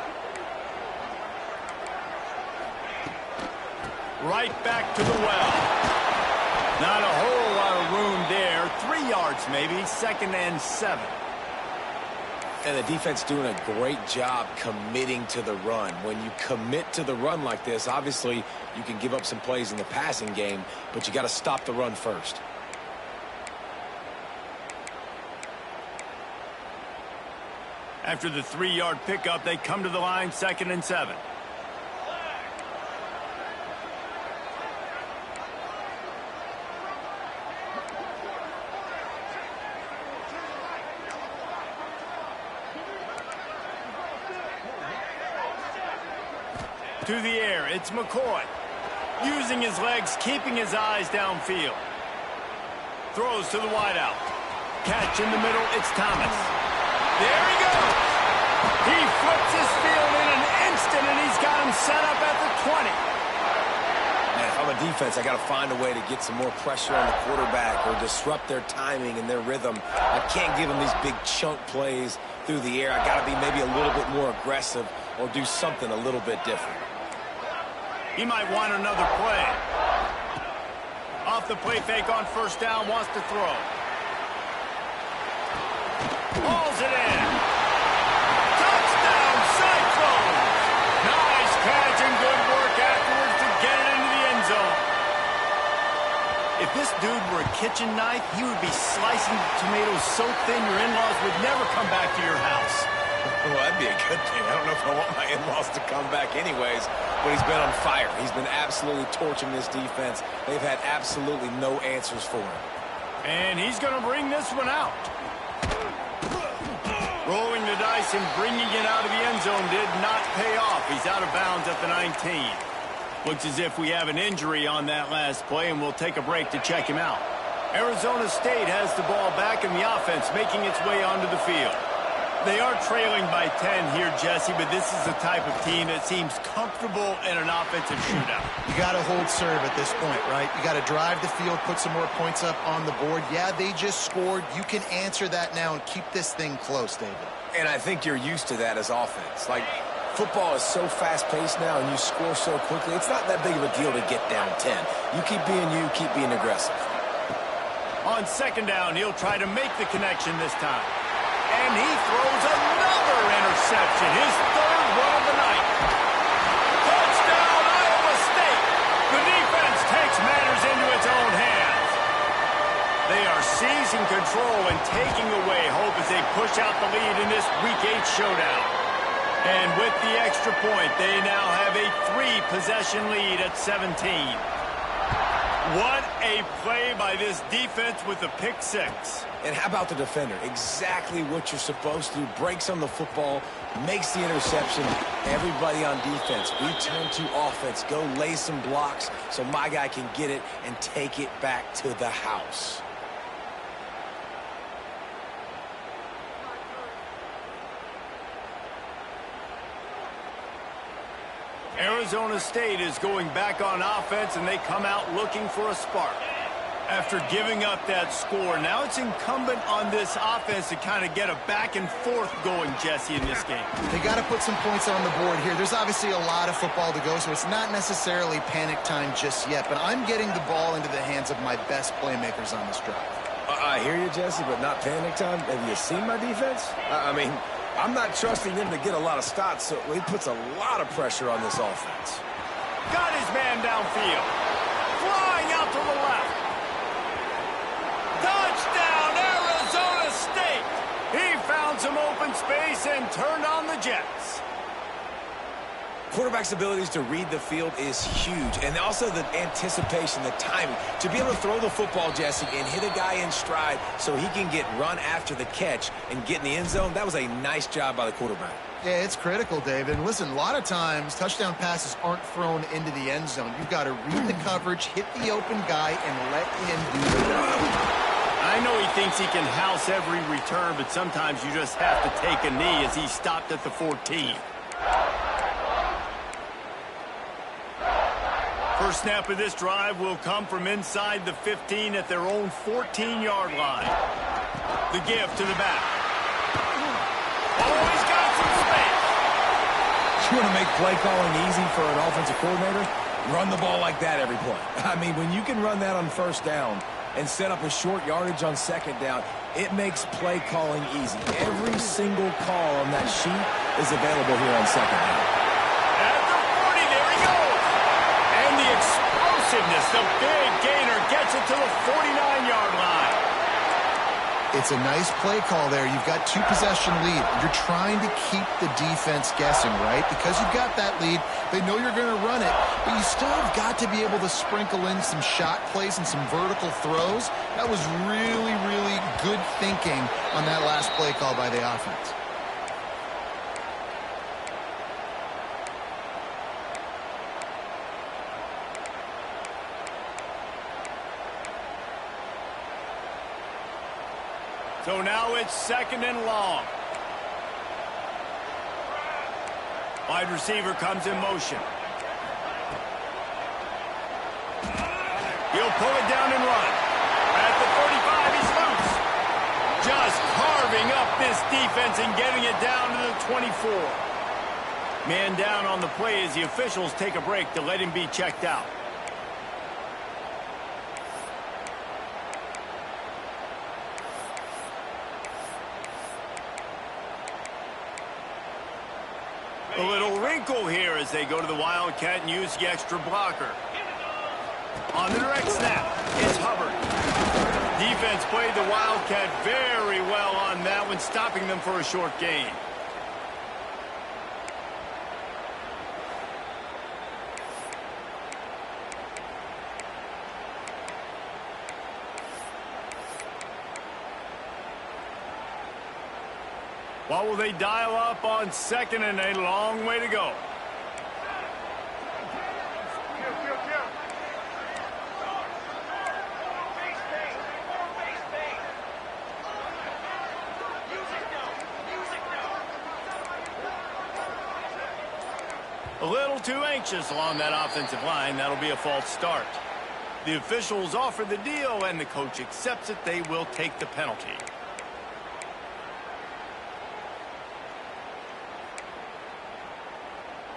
Right back to the well. Not a whole lot of room there. 3 yards maybe. 2nd and 7. And the defense doing a great job committing to the run. When you commit to the run like this, obviously you can give up some plays in the passing game, but you got to stop the run first. After the 3-yard pickup, they come to the line, 2nd and 7. To the air, it's McCoy. Using his legs, keeping his eyes downfield. Throws to the wideout. Catch in the middle, it's Thomas. There he goes. He flips his field in an instant, and he's got him set up at the 20. Man, if I'm a defense, I got to find a way to get some more pressure on the quarterback or disrupt their timing and their rhythm. I can't give them these big chunk plays through the air. I got to be maybe a little bit more aggressive or do something a little bit different. He might want another play. Off the play fake on first down, wants to throw. Hauls it in. Touchdown, Cyclones! Nice catch and good work afterwards to get it into the end zone. If this dude were a kitchen knife, he would be slicing tomatoes so thin your in-laws would never come back to your house. Well, that'd be a good thing. I don't know if I want my in-laws to come back anyways, but he's been on fire. He's been absolutely torching this defense. They've had absolutely no answers for him. And he's going to bring this one out. Rolling the dice and bringing it out of the end zone did not pay off. He's out of bounds at the 19. Looks as if we have an injury on that last play, and we'll take a break to check him out. Arizona State has the ball back in the offense, making its way onto the field. They are trailing by 10 here, Jesse, but this is the type of team that seems comfortable in an offensive shootout. You got to hold serve at this point, right? You got to drive the field, put some more points up on the board. Yeah, they just scored. You can answer that now and keep this thing close, David. And I think you're used to that as offense. Like, football is so fast-paced now, and you score so quickly. It's not that big of a deal to get down 10. You keep being aggressive. On second down, he'll try to make the connection this time. And he throws another interception, his third one of the night. Touchdown, Iowa State. The defense takes matters into its own hands. They are seizing control and taking away hope as they push out the lead in this Week 8 showdown. And with the extra point, they now have a 3-possession lead at 17. What a play by this defense with a pick six. And how about the defender? Exactly what you're supposed to do. Breaks on the football, makes the interception. Everybody on defense, we turn to offense. Go lay some blocks so my guy can get it and take it back to the house. Arizona State is going back on offense, and they come out looking for a spark. After giving up that score, now it's incumbent on this offense to kind of get a back and forth going, Jesse, in this game. They got to put some points on the board here. There's obviously a lot of football to go, so it's not necessarily panic time just yet, but I'm getting the ball into the hands of my best playmakers on this drive. I hear you, Jesse, but not panic time. Have you seen my defense? I mean, I'm not trusting them to get a lot of stops, so he puts a lot of pressure on this offense. Got his man downfield. Flying out to the left. Touchdown, Arizona State! He found some open space and turned on the Jets. Quarterback's abilities to read the field is huge, and also the anticipation, the timing. To be able to throw the football, Jesse, and hit a guy in stride so he can get run after the catch and get in the end zone, that was a nice job by the quarterback. Yeah, it's critical, David. And listen, a lot of times touchdown passes aren't thrown into the end zone. You've got to read the coverage, hit the open guy, and let him do the rest. I know he thinks he can house every return, but sometimes you just have to take a knee as he stopped at the 14. First snap of this drive will come from inside the 15 at their own 14-yard line. The give to the back. Oh, he's got some space. You want to make play calling easy for an offensive coordinator? Run the ball like that every play. I mean, when you can run that on first down and set up a short yardage on second down, it makes play calling easy. Every single call on that sheet is available here on second down. At the 40, there he goes. And the explosiveness, the big gainer gets it to the 49-yard line. It's a nice play call there. You've got 2-possession lead. You're trying to keep the defense guessing, right? Because you've got that lead, they know you're going to run it, but you still have got to be able to sprinkle in some shot plays and some vertical throws. That was really, really good thinking on that last play call by the offense. So now it's second and long. Wide receiver comes in motion. He'll pull it down and run. At the 35, he's loose. Just carving up this defense and getting it down to the 24. Man down on the play as the officials take a break to let him be checked out. A little wrinkle here as they go to the Wildcat and use the extra blocker. On the direct snap, it's Hubbard. Defense played the Wildcat very well on that one, stopping them for a short gain. What will they dial up on second and a long way to go? A little too anxious along that offensive line. That'll be a false start. The officials offer the deal, and the coach accepts it. They will take the penalty.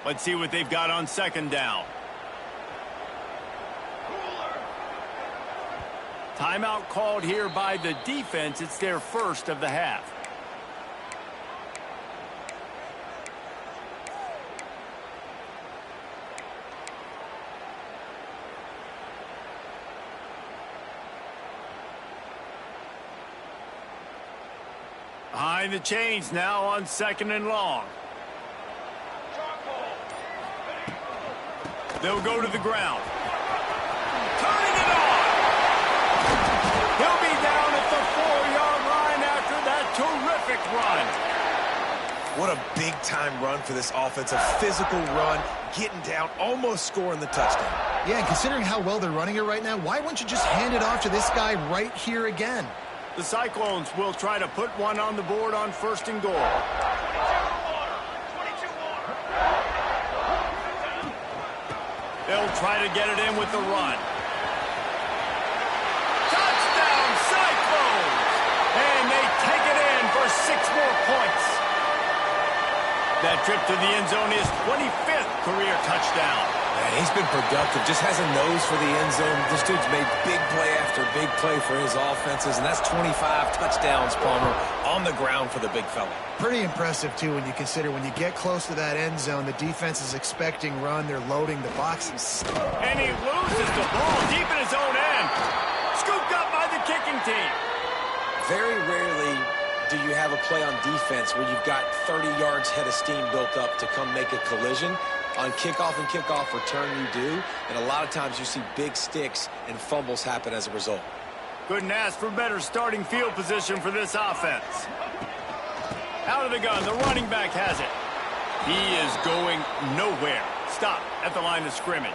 Let's see what they've got on second down. Timeout called here by the defense. It's their first of the half. Behind the chains now on second and long. They'll go to the ground. Turning it on. He'll be down at the 4-yard line after that terrific run. What a big-time run for this offense. A physical run, getting down, almost scoring the touchdown. Yeah, and considering how well they're running it right now, why wouldn't you just hand it off to this guy right here again? The Cyclones will try to put one on the board on first and goal. They'll try to get it in with the run. Touchdown, Cyclones! And they take it in for 6 more points. That trip to the end zone is 25th career touchdown. Man, he's been productive, just has a nose for the end zone. This dude's made big play after big play for his offenses, and that's 25 touchdowns, Palmer, on the ground for the big fella. Pretty impressive, too, when you consider when you get close to that end zone, the defense is expecting run, they're loading the boxes. And he loses the ball deep in his own end. Scooped up by the kicking team. Very rarely do you have a play on defense where you've got 30 yards head of steam built up to come make a collision. On kickoff and kickoff return you do, and a lot of times you see big sticks and fumbles happen as a result. Couldn't ask for better starting field position for this offense. Out of the gun, the running back has it. He is going nowhere. Stop at the line of scrimmage.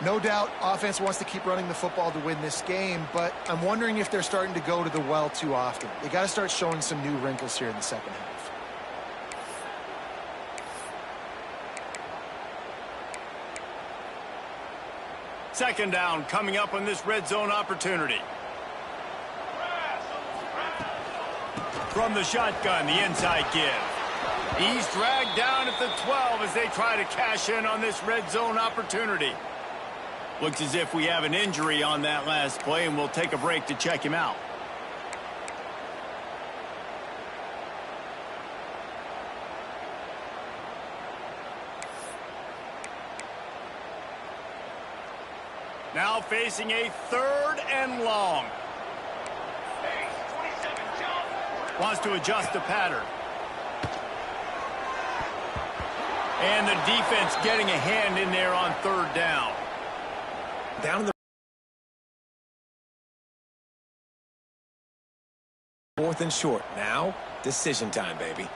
No doubt, offense wants to keep running the football to win this game, but I'm wondering if they're starting to go to the well too often. They got to start showing some new wrinkles here in the second half. Second down coming up on this red zone opportunity. From the shotgun, the inside give. He's dragged down at the 12 as they try to cash in on this red zone opportunity. Looks as if we have an injury on that last play, and we'll take a break to check him out. Now facing a 3rd and long. Wants to adjust the pattern. And the defense getting a hand in there on 3rd down. Down in the 4th and short. Now, decision time, baby.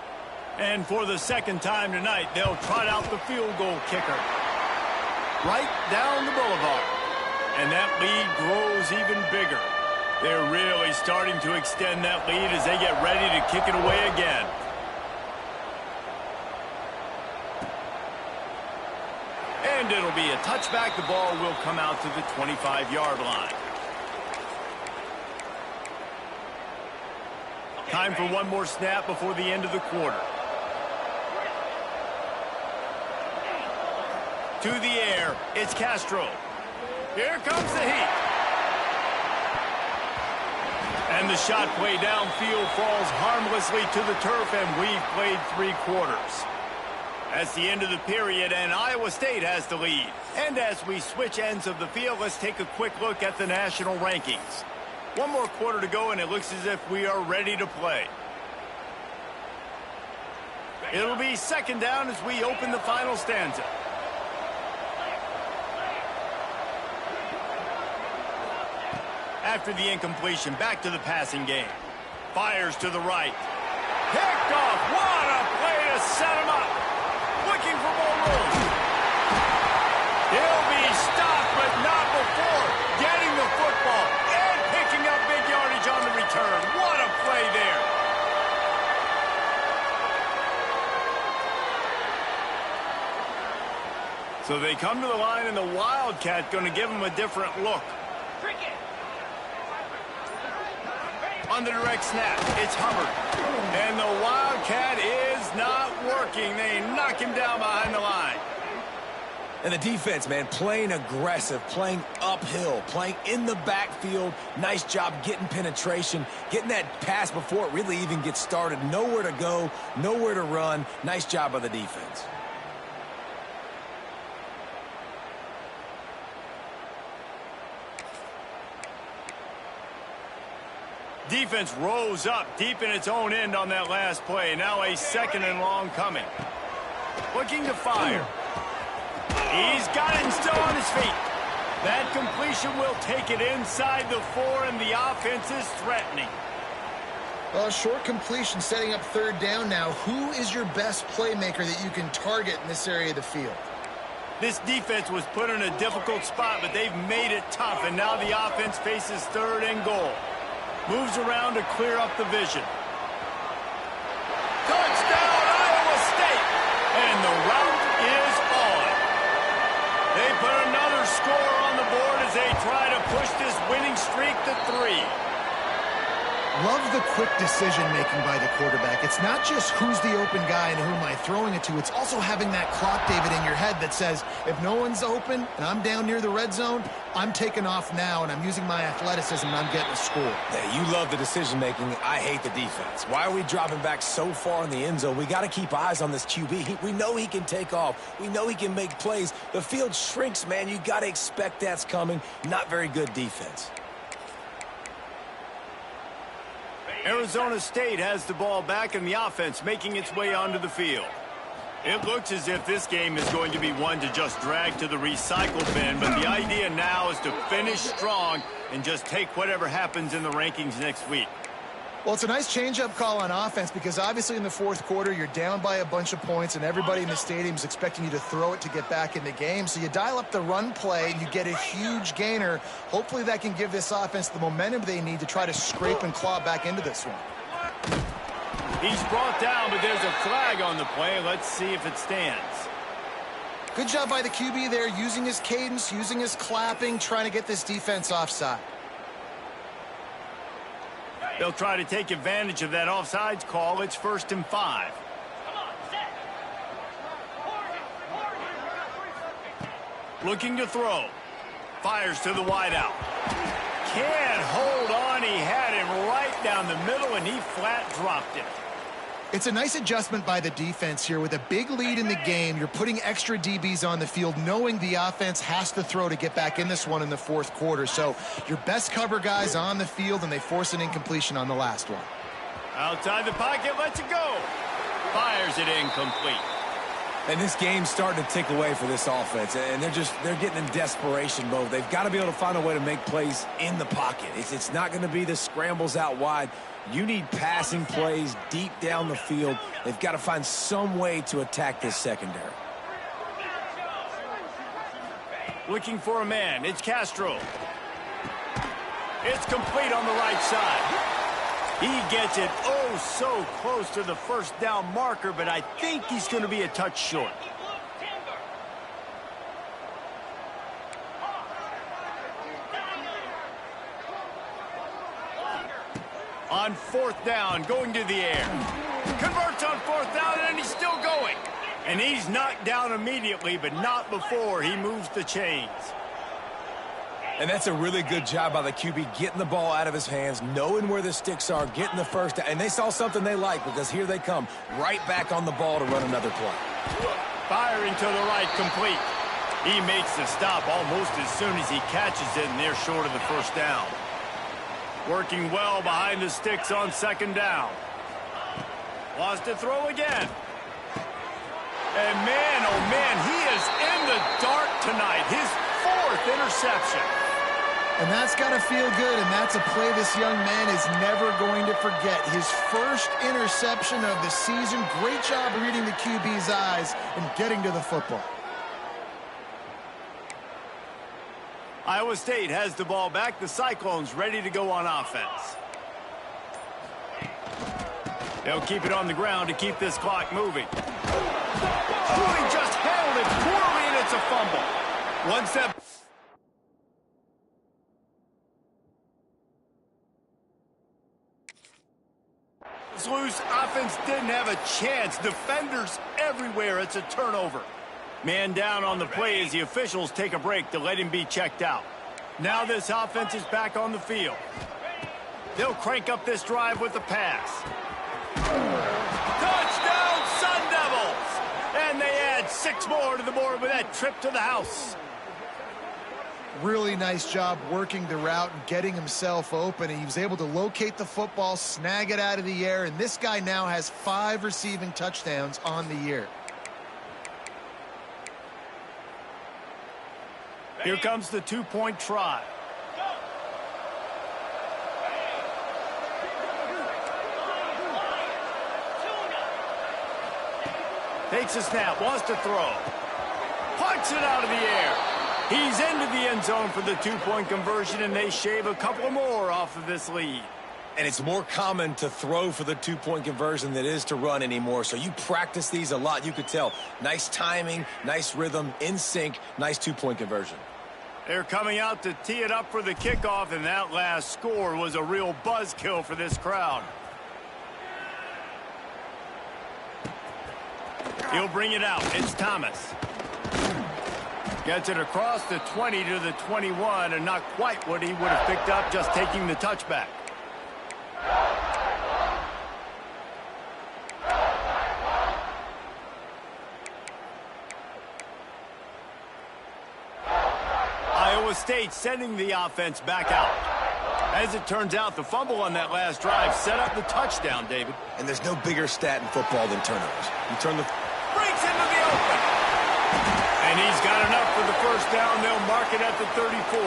And for the second time tonight, they'll trot out the field goal kicker. Right down the boulevard. And that lead grows even bigger. They're really starting to extend that lead as they get ready to kick it away again. And it'll be a touchback. The ball will come out to the 25-yard line. Time for one more snap before the end of the quarter. To the air, it's Castro. Here comes the heat. And the shot play downfield falls harmlessly to the turf, and we've played 3 quarters. That's the end of the period, and Iowa State has the lead. And as we switch ends of the field, let's take a quick look at the national rankings. One more quarter to go, and it looks as if we are ready to play. It'll be second down as we open the final stanza. After the incompletion, back to the passing game. Fires to the right. Picked off. What a play to set him up. Looking for more room. He'll be stopped, but not before getting the football and picking up big yardage on the return. What a play there. So they come to the line, and the Wildcat going to give them a different look. On the direct snap, it's Hubbard. And the Wildcat is not working. They knock him down behind the line. And the defense, man, playing aggressive, playing uphill, playing in the backfield. Nice job getting penetration, getting that pass before it really even gets started. Nowhere to go, nowhere to run. Nice job by the defense. Defense rose up deep in its own end on that last play. Now a second and long coming. Looking to fire. He's got it and still on his feet. That completion will take it inside the 4, and the offense is threatening. Well, a short completion setting up third down now. Who is your best playmaker that you can target in this area of the field? This defense was put in a difficult spot, but they've made it tough, and now the offense faces third and goal. Moves around to clear up the vision. Touchdown, Iowa State! And the route is on. They put another score on the board as they try to push this winning streak to 3. Love the quick decision-making by the quarterback. It's not just who's the open guy and who am I throwing it to. It's also having that clock, David, in your head that says, if no one's open and I'm down near the red zone, I'm taking off now, and I'm using my athleticism, and I'm getting a score. Yeah, you love the decision-making. I hate the defense. Why are we dropping back so far in the end zone? We got to keep eyes on this QB. We know he can take off. We know he can make plays. The field shrinks, man. You got to expect that's coming. Not very good defense. Arizona State has the ball back, and the offense making its way onto the field. It looks as if this game is going to be one to just drag to the recycle bin, but the idea now is to finish strong and just take whatever happens in the rankings next week. Well, it's a nice change-up call on offense because obviously in the fourth quarter you're down by a bunch of points and everybody in the stadium is expecting you to throw it to get back in the game. So you dial up the run play and you get a huge gainer. Hopefully that can give this offense the momentum they need to try to scrape and claw back into this one. He's brought down, but there's a flag on the play. Let's see if it stands. Good job by the QB there, using his cadence, using his clapping, trying to get this defense offside. They'll try to take advantage of that offsides call. It's 1st and 5. Looking to throw. Fires to the wideout. Can't hold on. He had him right down the middle, and he flat dropped it. It's a nice adjustment by the defense here. With a big lead in the game, you're putting extra DBs on the field, knowing the offense has to throw to get back in this one in the fourth quarter. So your best cover guys on the field, and they force an incompletion on the last one. Outside the pocket, lets it go. Fires it incomplete. And this game's starting to tick away for this offense, and they're getting in desperation mode. They've got to be able to find a way to make plays in the pocket. It's not going to be the scrambles out wide. You need passing plays deep down the field. They've got to find some way to attack this secondary. Looking for a man. It's Castro. It's complete on the right side. He gets it so close to the first down marker, but I think he's going to be a touch short. On fourth down, going to the air. Converts on fourth down, and he's still going. And he's knocked down immediately, but not before he moves the chains. And that's a really good job by the QB, getting the ball out of his hands, knowing where the sticks are, getting the first down. And they saw something they like, because here they come, right back on the ball to run another play. Firing to the right, complete. He makes the stop almost as soon as he catches it, and they're short of the first down. Working well behind the sticks on second down. Wants to throw again. And man, oh man, he is in the dark tonight. His fourth interception. And that's got to feel good, and that's a play this young man is never going to forget. His first interception of the season. Great job reading the QB's eyes and getting to the football. Iowa State has the ball back. The Cyclones ready to go on offense. They'll keep it on the ground to keep this clock moving. Oh, he just handled it poorly, and it's a fumble. One step. Loose. Offense didn't have a chance. Defenders everywhere. It's a turnover. Man down on the play as the officials take a break to let him be checked out. Now this offense is back on the field. They'll crank up this drive with the pass. Touchdown, Sun Devils! And they add 6 more to the board with that trip to the house. Really nice job working the route and getting himself open. He was able to locate the football, snag it out of the air, and this guy now has 5 receiving touchdowns on the year. Here comes the 2-point try. Takes a snap, wants to throw. Punts it out of the air. He's into the end zone for the 2-point conversion, and they shave a couple more off of this lead. And it's more common to throw for the 2-point conversion than it is to run anymore. So you practice these a lot. You could tell. Nice timing, nice rhythm, in sync, nice 2-point conversion. They're coming out to tee it up for the kickoff, and that last score was a real buzzkill for this crowd. He'll bring it out. It's Thomas. Gets it across the 20 to the 21, and not quite what he would have picked up just taking the touchback. Iowa State sending the offense back out. As it turns out, the fumble on that last drive set up the touchdown, David. And there's no bigger stat in football than turnovers. You turn the... Breaks into the open. And he's got enough for the first down. They'll mark it at the 34.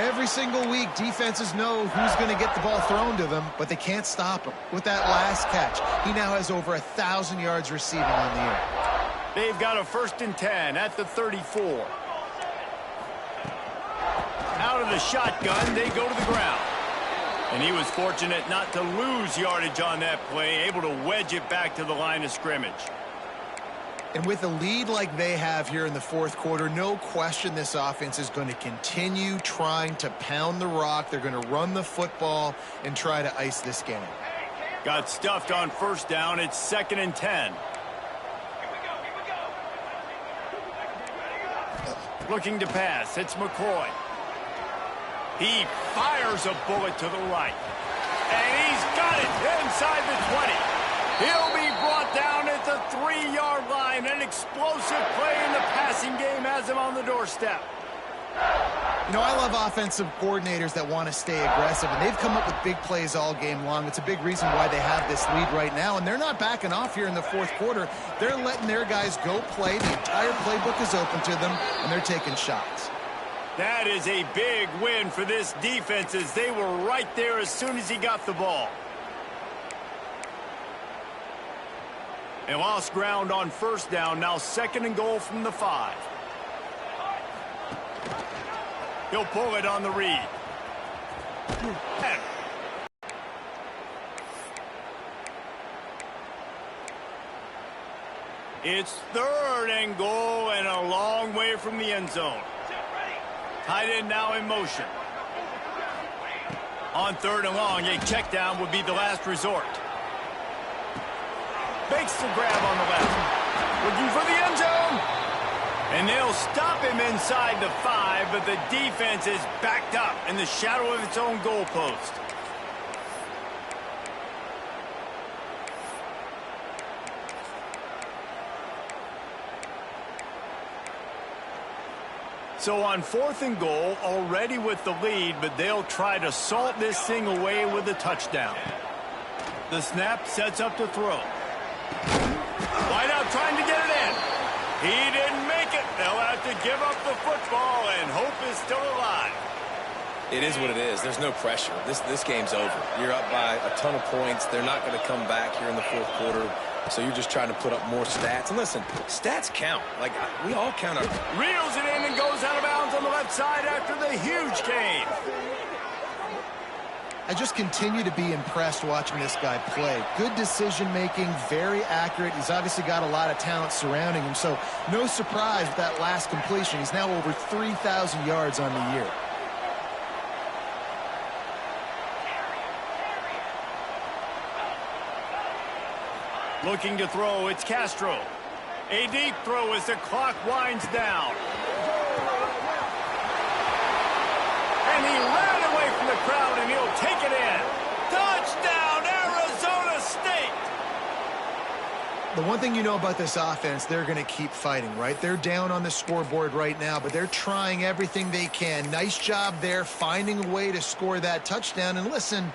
Every single week, defenses know who's going to get the ball thrown to them, but they can't stop him. With that last catch, he now has over 1,000 yards receiving on the year. They've got a 1st and 10 at the 34. Out of the shotgun, they go to the ground. And he was fortunate not to lose yardage on that play, able to wedge it back to the line of scrimmage. And with a lead like they have here in the 4th quarter, no question this offense is going to continue trying to pound the rock. They're going to run the football and try to ice this game. Got stuffed on 1st down. It's 2nd and 10. Looking to pass. It's McCoy. He fires a bullet to the right. And he's got it inside the 20. He'll be brought down at the 3-yard line. An explosive play in the passing game has him on the doorstep. You know, I love offensive coordinators that want to stay aggressive, and they've come up with big plays all game long. It's a big reason why they have this lead right now, and they're not backing off here in the 4th quarter. They're letting their guys go play. The entire playbook is open to them, and they're taking shots. That is a big win for this defense, as they were right there as soon as he got the ball. They lost ground on 1st down, now 2nd and goal from the 5. He'll pull it on the read. It's 3rd and goal and a long way from the end zone. Tight end now in motion. On 3rd and long, a check down would be the last resort. Fakes the grab on the left. Looking for the end zone. And they'll stop him inside the 5, but the defense is backed up in the shadow of its own goalpost. So on 4th and goal, already with the lead, but they'll try to salt this thing away with a touchdown. The snap sets up to throw. Wide out trying to get it in. He didn't make it. They'll have to give up the football, and hope is still alive. It is what it is. There's no pressure. This game's over. You're up by a ton of points. They're not going to come back here in the 4th quarter. So you're just trying to put up more stats. And listen, stats count. Like, we all count our... Reels it in and goes out of bounds on the left side after the huge gain. I just continue to be impressed watching this guy play. Good decision-making, very accurate. He's obviously got a lot of talent surrounding him. So no surprise with that last completion. He's now over 3,000 yards on the year. Looking to throw, it's Castro. A deep throw as the clock winds down. And he ran away from the crowd, and he'll take it in. Touchdown, Arizona State! The one thing you know about this offense, they're going to keep fighting, right? They're down on the scoreboard right now, but they're trying everything they can. Nice job there, finding a way to score that touchdown. And listen,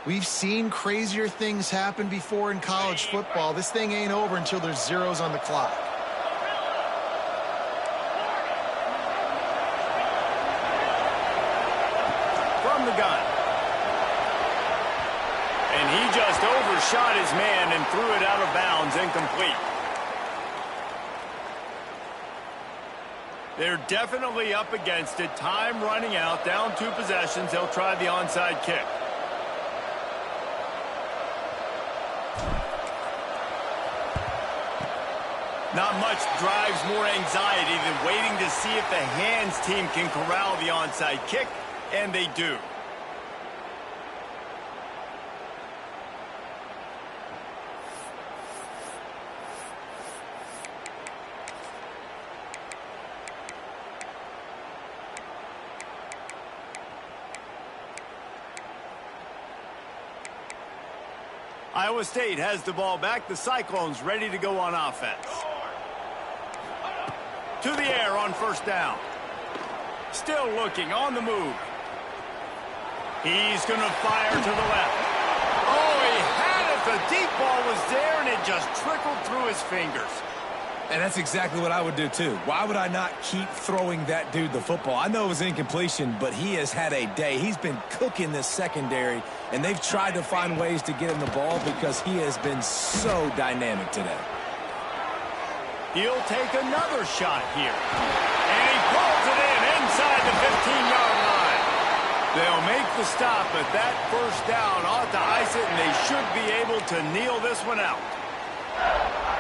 we've seen crazier things happen before in college football. This thing ain't over until there's zeros on the clock. From the gun. And he just overshot his man and threw it out of bounds, incomplete. They're definitely up against it. Time running out, down 2 possessions. They'll try the onside kick. Not much drives more anxiety than waiting to see if the hands team can corral the onside kick, and they do. Iowa State has the ball back. The Cyclones ready to go on offense. To the air on 1st down. Still looking on the move. He's going to fire to the left. Oh, he had it. The deep ball was there, and it just trickled through his fingers. And that's exactly what I would do, too. Why would I not keep throwing that dude the football? I know it was incompletion, but he has had a day. He's been cooking this secondary, and they've tried to find ways to get him the ball because he has been so dynamic today. He'll take another shot here. And he pulls it in inside the 15-yard line. They'll make the stop, but that 1st down ought to ice it, and they should be able to kneel this one out.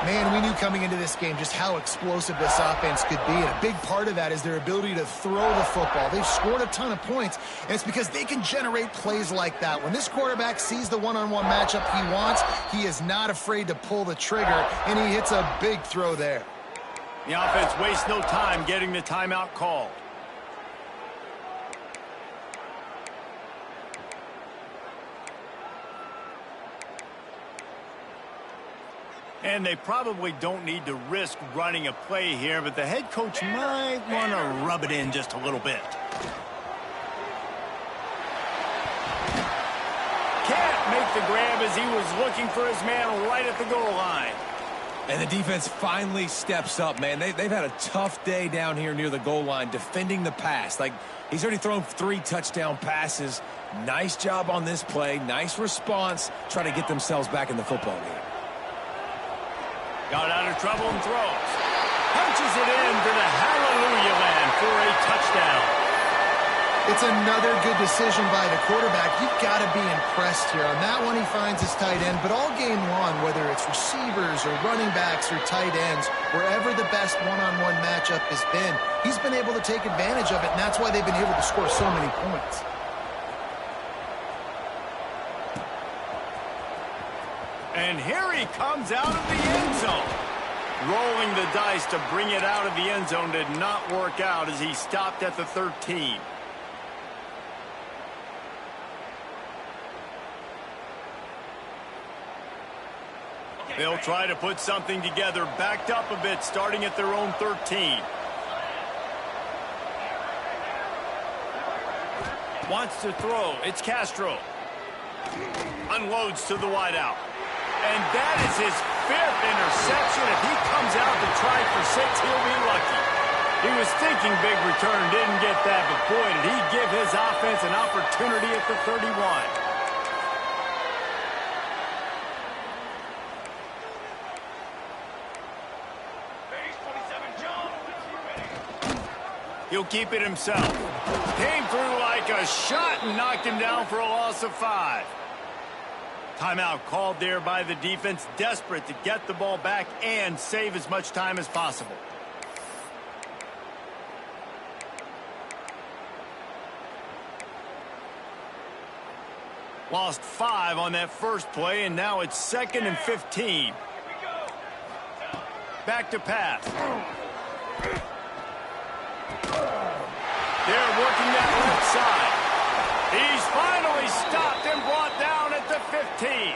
Man, we knew coming into this game just how explosive this offense could be, and a big part of that is their ability to throw the football. They've scored a ton of points, and it's because they can generate plays like that. When this quarterback sees the one-on-one matchup he wants, he is not afraid to pull the trigger, and he hits a big throw there. The offense wastes no time getting the timeout called. And they probably don't need to risk running a play here, but the head coach might want to rub it in just a little bit. Can't make the grab as he was looking for his man right at the goal line. And the defense finally steps up, man. They've had a tough day down here near the goal line defending the pass. Like, he's already thrown 3 touchdown passes. Nice job on this play. Nice response. Try to get themselves back in the football game. Got out of trouble and throws. Punches it in to the hallelujah land for a touchdown. It's another good decision by the quarterback. You've got to be impressed here. On that one, he finds his tight end. But all game long, whether it's receivers or running backs or tight ends, wherever the best one-on-one matchup has been, he's been able to take advantage of it, and that's why they've been able to score so many points. And here he comes out of the end zone. Rolling the dice to bring it out of the end zone did not work out as he stopped at the 13. They'll try to put something together, backed up a bit, starting at their own 13. Wants to throw. It's Castro. Unloads to the wideout. And that is his 5th interception. If he comes out to try for 6, he'll be lucky. He was thinking big return, didn't get that, but boy, did he give his offense an opportunity at the 31. He'll keep it himself. Came through like a shot and knocked him down for a loss of 5. Timeout called there by the defense, desperate to get the ball back and save as much time as possible. Lost 5 on that first play, and now it's 2nd and 15. Back to pass. They're working that left side. He's finally stopped and brought down at the 15.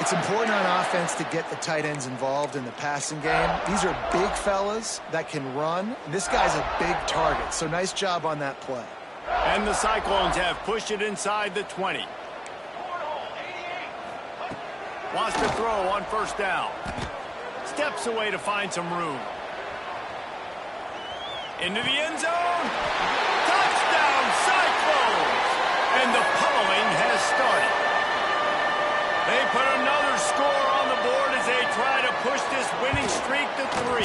It's important on offense to get the tight ends involved in the passing game. These are big fellas that can run. And this guy's a big target, so nice job on that play. And the Cyclones have pushed it inside the 20. Wants to throw on first down. Steps away to find some room. Into the end zone. Touchdown, Cyclones! And the pummeling has started. They put another score on the board as they try to push this winning streak to 3.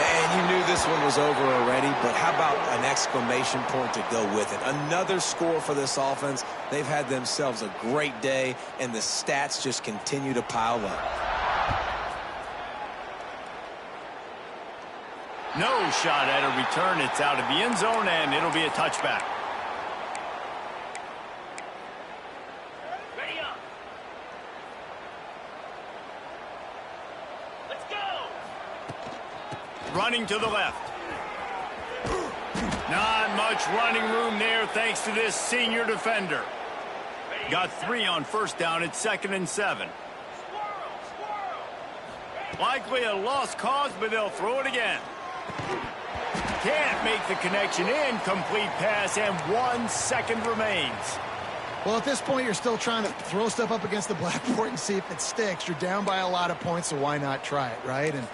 And you knew this one was over already, but how about an exclamation point to go with it? Another score for this offense. They've had themselves a great day, and the stats just continue to pile up. No shot at a return. It's out of the end zone, and it'll be a touchback. Ready up. Let's go. Running to the left. Not much running room there thanks to this senior defender. Got 3 on first down. It's 2nd and 7. Likely a lost cause, but they'll throw it again. Can't make the connection. Incomplete pass, and 1 second remains. Well, at this point, you're still trying to throw stuff up against the blackboard and see if it sticks. You're down by a lot of points, so why not try it, right? And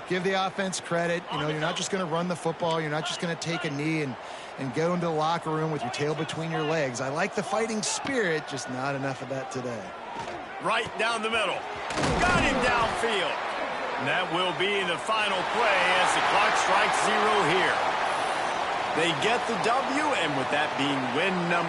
give the offense credit. You know, you're not just going to run the football. You're not just going to take a knee and go into the locker room with your tail between your legs. I like the fighting spirit, just not enough of that today. Right down the middle. Got him downfield. And that will be the final play as the clock strikes 0 here. They get the W, and with that being win number